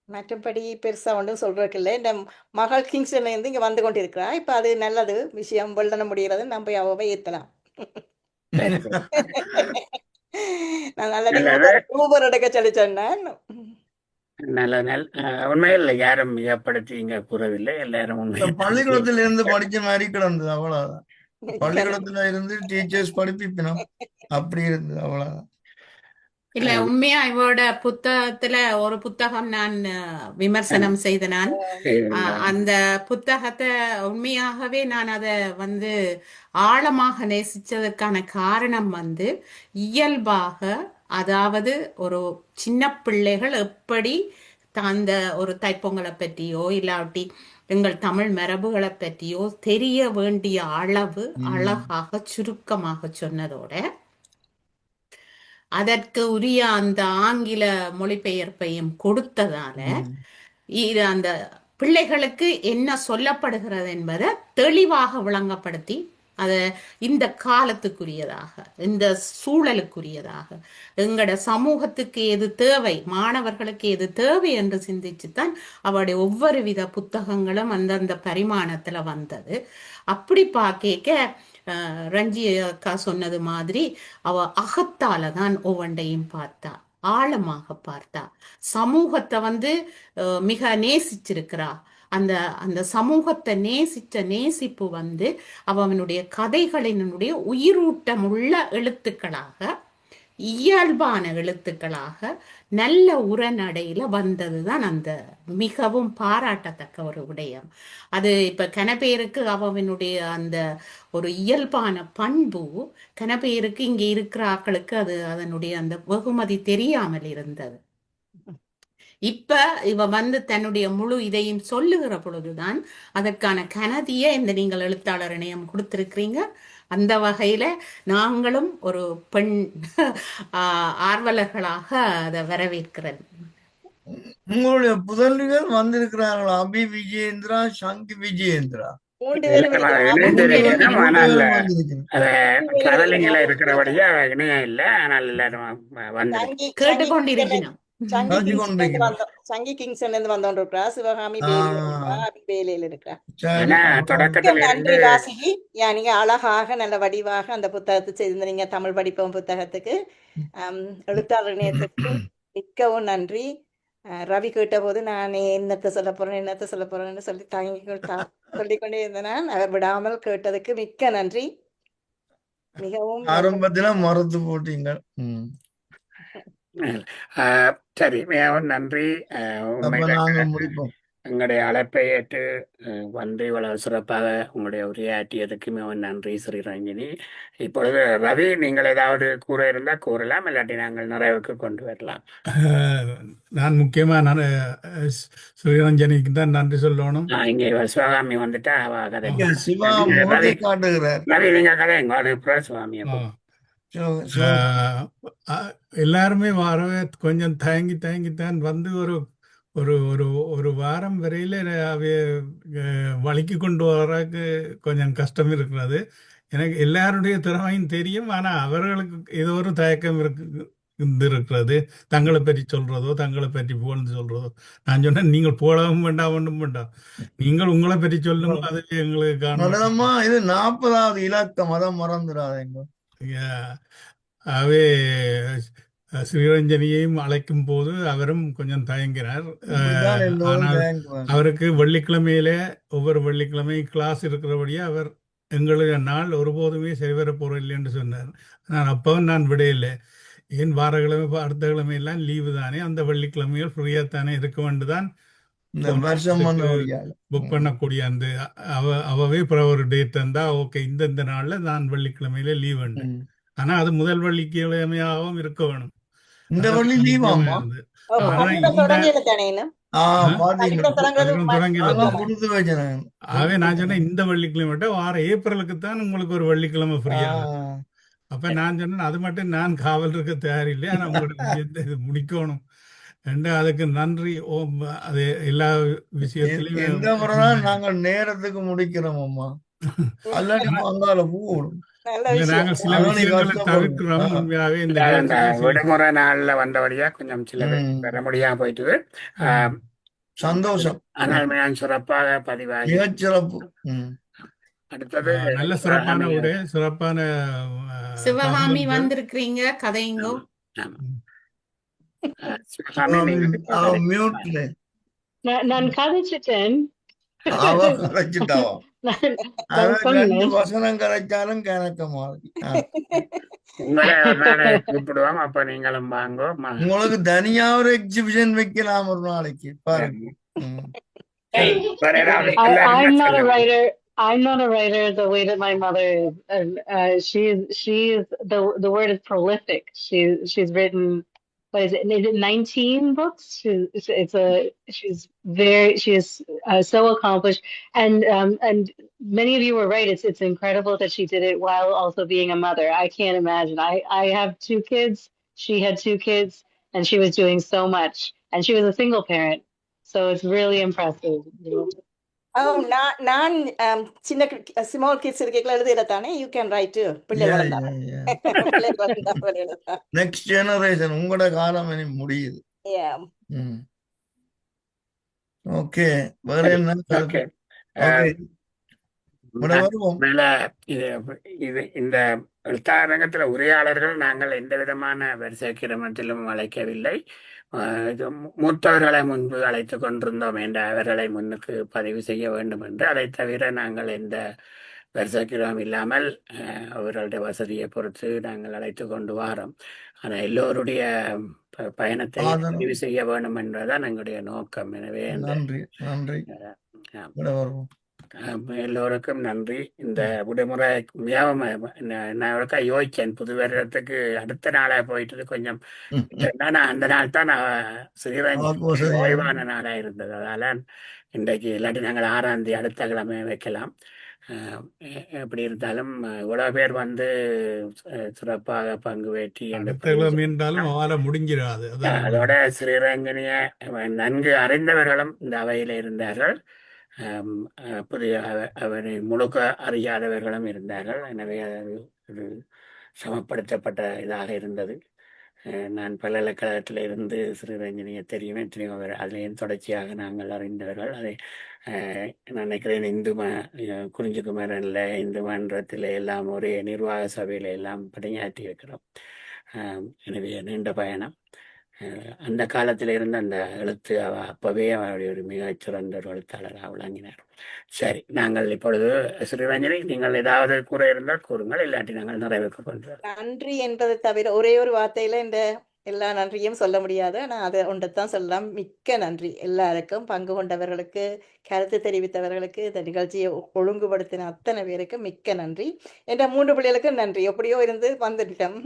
Speaker 3: மற்றபடி பெருசாக ஒன்றும் சொல்கிறதுக்கு இல்லை. இந்த மகள் கிங்ஸ்டன்லேருந்து இங்கே வந்து கொண்டு இருக்கிறா. இப்போ அது நல்லது விஷயம், வெள்ளன முடிகிறது, நம்ம அவை ஏற்றலாம். நான் நல்ல ஊபர் எடுக்க சொல்லி சொன்னேன்.
Speaker 1: நல்ல உண்மையில் யாரும் மிகப்படுத்தி இங்க கூறவில்லை. எல்லாரும் உண்மை
Speaker 4: பள்ளிக்கூடத்துல இருந்து படிச்ச மாதிரி கிடந்தது, அவ்வளவுதான். பள்ளிக்கூடத்துல இருந்து டீச்சர்ஸ் படிப்பிக்கணும், அப்படி இருந்தது, அவ்வளவுதான்.
Speaker 8: இல்ல, உண்மையா இவரோட புத்தகத்துல ஒரு புத்தகம் நான் விமர்சனம் செய்த நான் அந்த புத்தகத்தை உண்மையாகவே நான் அதை ஆழமாக நேசிச்சதற்கான காரணம் இயல்பாக, அதாவது ஒரு சின்ன பிள்ளைகள் எப்படி அந்த ஒரு தைப்பொங்கலை பற்றியோ இல்லாட்டி எங்கள் தமிழ் மரபுகளை பற்றியோ தெரிய வேண்டிய அளவு அழகாக சுருக்கமாக சொன்னதோட அதற்கு உரிய அந்த ஆங்கில மொழிபெயர்ப்பையும் கொடுத்ததால இது அந்த பிள்ளைகளுக்கு என்ன சொல்லப்படுகிறது என்பதை தெளிவாக விளங்கப்படுத்தி அதை இந்த காலத்துக்குரியதாக, இந்த சூழலுக்குரியதாக, எங்களோட சமூகத்துக்கு எது தேவை, மாணவர்களுக்கு எது தேவை என்று சிந்திச்சுத்தான் அவருடைய ஒவ்வொரு வித புத்தகங்களும் அந்தந்த பரிமாணத்துல வந்தது. அப்படி பார்க்க ரஞ்சி அக்கா சொன்னது மாதிரி அவ அகத்தால தான் ஒவ்வொன்றையும் பார்த்தா, ஆழமாக பார்த்தா, சமூகத்தை மிக நேசிச்சிருக்கிறா. அந்த அந்த சமூகத்தை நேசிச்ச நேசிப்பு அவனுடைய கதைகளினுடைய உயிரூட்டமுள்ள எழுத்துக்களாக, இயல்பான எழுத்துக்களாக, நல்ல உரைநடையில வந்ததுதான் அந்த மிகவும் பாராட்டத்தக்க ஒரு விடயம். அது இப்ப கனபேருக்கு அவனுடைய அந்த ஒரு இயல்பான பண்பு, கனபேருக்கு இங்க இருக்கிற ஆக்களுக்கு அது அதனுடைய அந்த வெகுமதி தெரியாமல் இருந்தது. இப்ப இவ தன்னுடைய முழு இதையும் சொல்லுகிற பொழுதுதான் அதற்கான கனதியை இந்த நீங்கள் எழுத்தாளர் இணையம் கொடுத்திருக்கிறீங்க. அந்த வகையில நாங்களும் ஒரு பெண் ஆர்வலர்களாக அதை வரவேற்கிறேன்.
Speaker 4: உங்களுடைய புதல்விகள் வந்திருக்கிறார்களா? அபி விஜயேந்திரா, சங்கி விஜயேந்திரா
Speaker 1: இருக்கிறபடியா இணையம் இல்லை. ஆனால் எல்லாரும்
Speaker 3: கேட்டுக்கொண்டிருக்கிறோம். சங்கி கிங்ஸ்ல இருந்து வந்தோண்டிருக்கிறா. சிவகாமி வேலையில இருக்கிறா. நன்றி வாசிகி. நீங்க அழகாக நல்ல வடிவாக அந்த புத்தகத்தை செய்திருந்தீங்க. தமிழ் படிப்போம் புத்தகத்துக்கு எழுத்தாளர் இணையத்துக்கு மிக்கவும் நன்றி. ரவி கேட்ட போது நான் என்னத்தை சொல்ல போறேன்னு சொல்லி சொல்லிக்கொண்டே இருந்தேன். அவர் விடாமல் கேட்டதுக்கு மிக்க நன்றி. மிகவும்
Speaker 4: ஆரம்பத்துல மறந்து போட்டீங்க.
Speaker 1: சரி, மிகவும் நன்றி. எங்களுடைய அழைப்பை ஏற்று இவ்வளவு சிறப்பாக உங்களுடைய உரையாற்றியதுக்கு மிகவும் நன்றி ஸ்ரீரஞ்சனி. இப்பொழுது ரவி, நீங்கள் ஏதாவது கூற இருந்தால் கூறலாம், இல்லாட்டி நாங்கள் நிறைவுக்கு கொண்டு வரலாம்.
Speaker 16: நான் முக்கியமா ஸ்ரீரஞ்சனிக்கு தான் நன்றி சொல்லணும்.
Speaker 1: இங்கே சிவகாமி வந்துட்டா அவ கதை. ரவி நீங்க கதை சிவகாமியை
Speaker 16: எல்லாருமே வரவே கொஞ்சம் தயங்கித்தான் ஒரு ஒரு ஒரு ஒரு வாரம் வரையில வலிக்கு கொண்டு வர்றதுக்கு கொஞ்சம் கஷ்டம் இருக்கிறது. எனக்கு எல்லாருடைய திறமையும் தெரியும். ஆனா அவர்களுக்கு ஏதோ ஒரு தயக்கம் இருக்கிறது. தங்களை பற்றி சொல்றதோ, தங்களை பற்றி புகழ்ந்து சொல்றதோ. நான் சொன்னேன், நீங்கள் போடவும் வேண்டாம், ஒன்றும் வேண்டாம், நீங்கள் உங்களை பற்றி சொல்லும். அது எங்களுக்கு
Speaker 4: காரணமா இது 40வது இலக்கம், அதான் மறந்துடாதீங்க.
Speaker 16: அவே ஸ்ரீரஞ்சனியையும் அழைக்கும் போது அவரும் கொஞ்சம் தயங்கினார்.
Speaker 4: இப்படித்தான் எல்லோரும்
Speaker 16: ஆனால்
Speaker 4: தயங்குவாங்க.
Speaker 16: அவருக்கு வெள்ளிக்கிழமையிலே ஒவ்வொரு வெள்ளிக்கிழமையும் கிளாஸ் இருக்கிறபடியே அவர் எங்களுடைய நாள் ஒருபோதுமே சரிவர போறதில்லை என்று சொன்னார். நான் அப்பவும் நான் விடையில்லை. ஏன் வாரக்கிழமை அடுத்த கிழமை எல்லாம் லீவு தானே, அந்த வெள்ளிக்கிழமைகள் ஃப்ரீயா தானே இருக்க வேண்டுதான்
Speaker 4: இந்த வருஷம் பண்ண முடியாது.
Speaker 16: புக் பண்ணக்கூடிய அந்த அவவே அப்புறம் ஒரு டேட் தந்தா ஓகே இந்த நாள்ல நான் வெள்ளிக்கிழமையில லீவ் உண்டு. ஆனா அது முதல் வெள்ளிக்கிழமையாகவும் இருக்க வேணும்.
Speaker 4: இந்த வள்ளி லீவாமா?
Speaker 16: ஆகவே நான் சொன்னேன் இந்த வெள்ளிக்கிழமை வார ஏப்ரலுக்கு தான் உங்களுக்கு ஒரு வெள்ளிக்கிழமை ஃப்ரீயா. அப்ப நான் சொன்னேன் அது மட்டும் நான் காவல் இருக்க தயாரில்லை, ஆனா உங்களுக்கு இது முடிக்கணும் என்று. அதுக்கு நன்றி. அது எல்லா
Speaker 4: விஷயத்திலையும் நாங்கள் நேரத்துக்கு முடிக்கிறோம் அம்மா. அல்லாட்டி அங்கால போகணும்.
Speaker 16: நாங்கள் சில விஷயங்களை தவிர்க்கிறோம். உண்மையாகவே இந்த
Speaker 1: விடுமுறை நாள்ல வந்தபடியா கொஞ்சம் சில வர முடியாம போயிட்டு
Speaker 4: சந்தோஷம்.
Speaker 1: ஆனால் சிறப்பாக பதிவாகி
Speaker 4: சிறப்பு.
Speaker 1: அடுத்தது
Speaker 16: நல்ல சிறப்பான ஒரு சிறப்பான
Speaker 8: சிவகாமி வந்திருக்கிறீங்க, கதைங்கோ.
Speaker 17: நான் கதைச்சிட்டேன்.
Speaker 4: வசனம் கரைச்சாலும் கணக்கமா
Speaker 1: கூப்பிடுவோம். அப்ப நீங்களும் வாங்கோ.
Speaker 4: உங்களுக்கு தனியா ஒரு எக்ஸிபிஷன் வைக்கலாம் ஒரு நாளைக்கு பாருங்க.
Speaker 17: I'm not a writer the way that my mother is. She's the word is prolific. She's written, what is it 19 books? She is so accomplished, and many of you were right. It's incredible that she did it while also being a mother. I can't imagine. I have 2 kids. She had 2 kids, and she was doing so much, and she was a single parent. So it's really impressive.
Speaker 3: நான் சின்ன small kids இருக்கீங்களா எழுதிட தானே you can write பிள்ளைகள்
Speaker 4: next generation உங்களோட காலம் முடியுது. Okay, வேற என்ன?
Speaker 1: இது இந்த எழுத்தாரங்கத்துல உரையாளர்கள் நாங்கள் எந்த விதமான வரிசை கிரமத்திலும் அழைக்கவில்லை. மூத்தவர்களை முன்பு அழைத்து கொண்டிருந்தோம் என்ற அவர்களை முன்னுக்கு பதிவு செய்ய வேண்டும் என்று. அதை தவிர நாங்கள் எந்த வரிசைக்கிறம் இல்லாமல் அவர்களுடைய வசதியை பொறுத்து நாங்கள் அழைத்து கொண்டு வாரோம். ஆனால் எல்லோருடைய பயணத்தை பதிவு செய்ய வேண்டும் என்பதுதான் எங்களுடைய நோக்கம். எனவே எல்லோருக்கும் நன்றி. இந்த விடுமுறை நான் யோசிச்சேன், புது வருடத்துக்கு அடுத்த நாளா போயிட்டு கொஞ்சம் அந்த நாள் தான் ஸ்ரீரஞ்சனி ஓய்வான நாளா இருந்தது. அதனால இன்றைக்கு இல்லாட்டி நாங்கள் 6ஆம் தேதி அடுத்த கிழமை வைக்கலாம். எப்படி இருந்தாலும் இவ்வளவு பேர் வந்து சிறப்பாக பங்கு பெற்றி
Speaker 16: முடிஞ்சிடாது.
Speaker 1: அதோட ஸ்ரீரஞ்சனிய நன்கு அறிந்தவர்களும் இந்த அவையில இருந்தார்கள். புதிய அவரை முழுக்க அறியாதவர்களும் இருந்தார்கள். எனவே அது ஒரு சமப்படுத்தப்பட்ட இதாக இருந்தது. நான் பல்கலைக்கழகத்தில் இருந்து ஸ்ரீரஞ்சனியை தெரியும், எத்தனையோ அதிலேயும் தொடர்ச்சியாக நாங்கள் அறிந்தவர்கள். அதை நான் நினைக்கிறேன் குறிஞ்சிக்குமரன்ல இந்து மன்றத்தில் எல்லாம் ஒரே நிர்வாக சபையில எல்லாம் பணியாற்றி இருக்கிறோம். எனவே நீண்ட பயணம். அந்த காலத்தில் இருந்த அந்த எழுத்து அப்பவே அவருடைய ஒரு மிகச்சிறந்த ஒரு எழுத்தாளராக விளங்கினார். சரி, நாங்கள் இப்பொழுது ஸ்ரீரஞ்சனி, நீங்கள் ஏதாவது கூற இருந்தால் கூறுங்கள், இல்லாட்டி நாங்கள் நிறைவேற்ற கொள்கிறோம்.
Speaker 3: நன்றி என்பதை தவிர ஒரே ஒரு வார்த்தையில இந்த எல்லா நன்றியும் சொல்ல முடியாது. ஆனால் அதை ஒன்றைத்தான் சொல்லலாம். மிக்க நன்றி எல்லாருக்கும், பங்கு கொண்டவர்களுக்கு, கருத்து தெரிவித்தவர்களுக்கு, இந்த நிகழ்ச்சியை ஒழுங்குபடுத்தின அத்தனை பேருக்கு மிக்க நன்றி. என்ற 3 பிள்ளைகளுக்கு நன்றி. எப்படியோ இருந்து வந்துட்டோம்,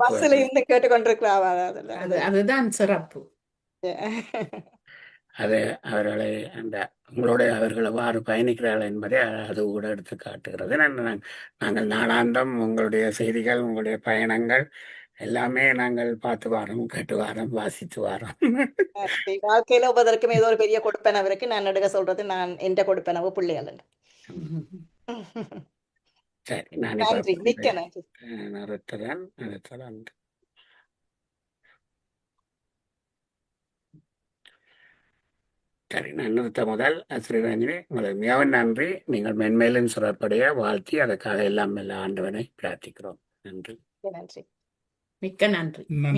Speaker 3: பஸ்ல இருந்து கேட்டுக்கொண்டிருக்கலாம்.
Speaker 8: அதுதான் சிறப்பு.
Speaker 1: அது அவர்களை உங்களோட அவர்கள் எவ்வாறு பயணிக்கிறார்கள் என்பதை அது கூட எடுத்து காட்டுகிறது. நாங்கள் நாளாந்தம் உங்களுடைய செய்திகள், உங்களுடைய பயணங்கள் எல்லாமே நாங்கள் பார்த்து வாரோம், கேட்டு வாரோம், வாசித்து வாரோம்.
Speaker 3: வாழ்க்கையில ஒவ்வொருத்தருக்கும் ஏதோ ஒரு பெரிய கொடுப்பனவருக்கு நான் நடுக சொல்றது, நான் எந்த கொடுப்பனவோ பிள்ளைகள்.
Speaker 1: சரி, நான்
Speaker 3: மிக்க நன்றி.
Speaker 1: சரி, நான் நிறுத்த முதல் ஸ்ரீரஞ்சனி, உங்களுக்கு மிகவும் நன்றி. நீங்கள் மென்மேலும் சிறப்படைய வாழ்த்தி அதற்காக எல்லாம் ஆண்டவனை பிரார்த்திக்கிறோம். நன்றி.
Speaker 3: நன்றி.
Speaker 8: மிக்க நன்றி.
Speaker 16: நன்றி.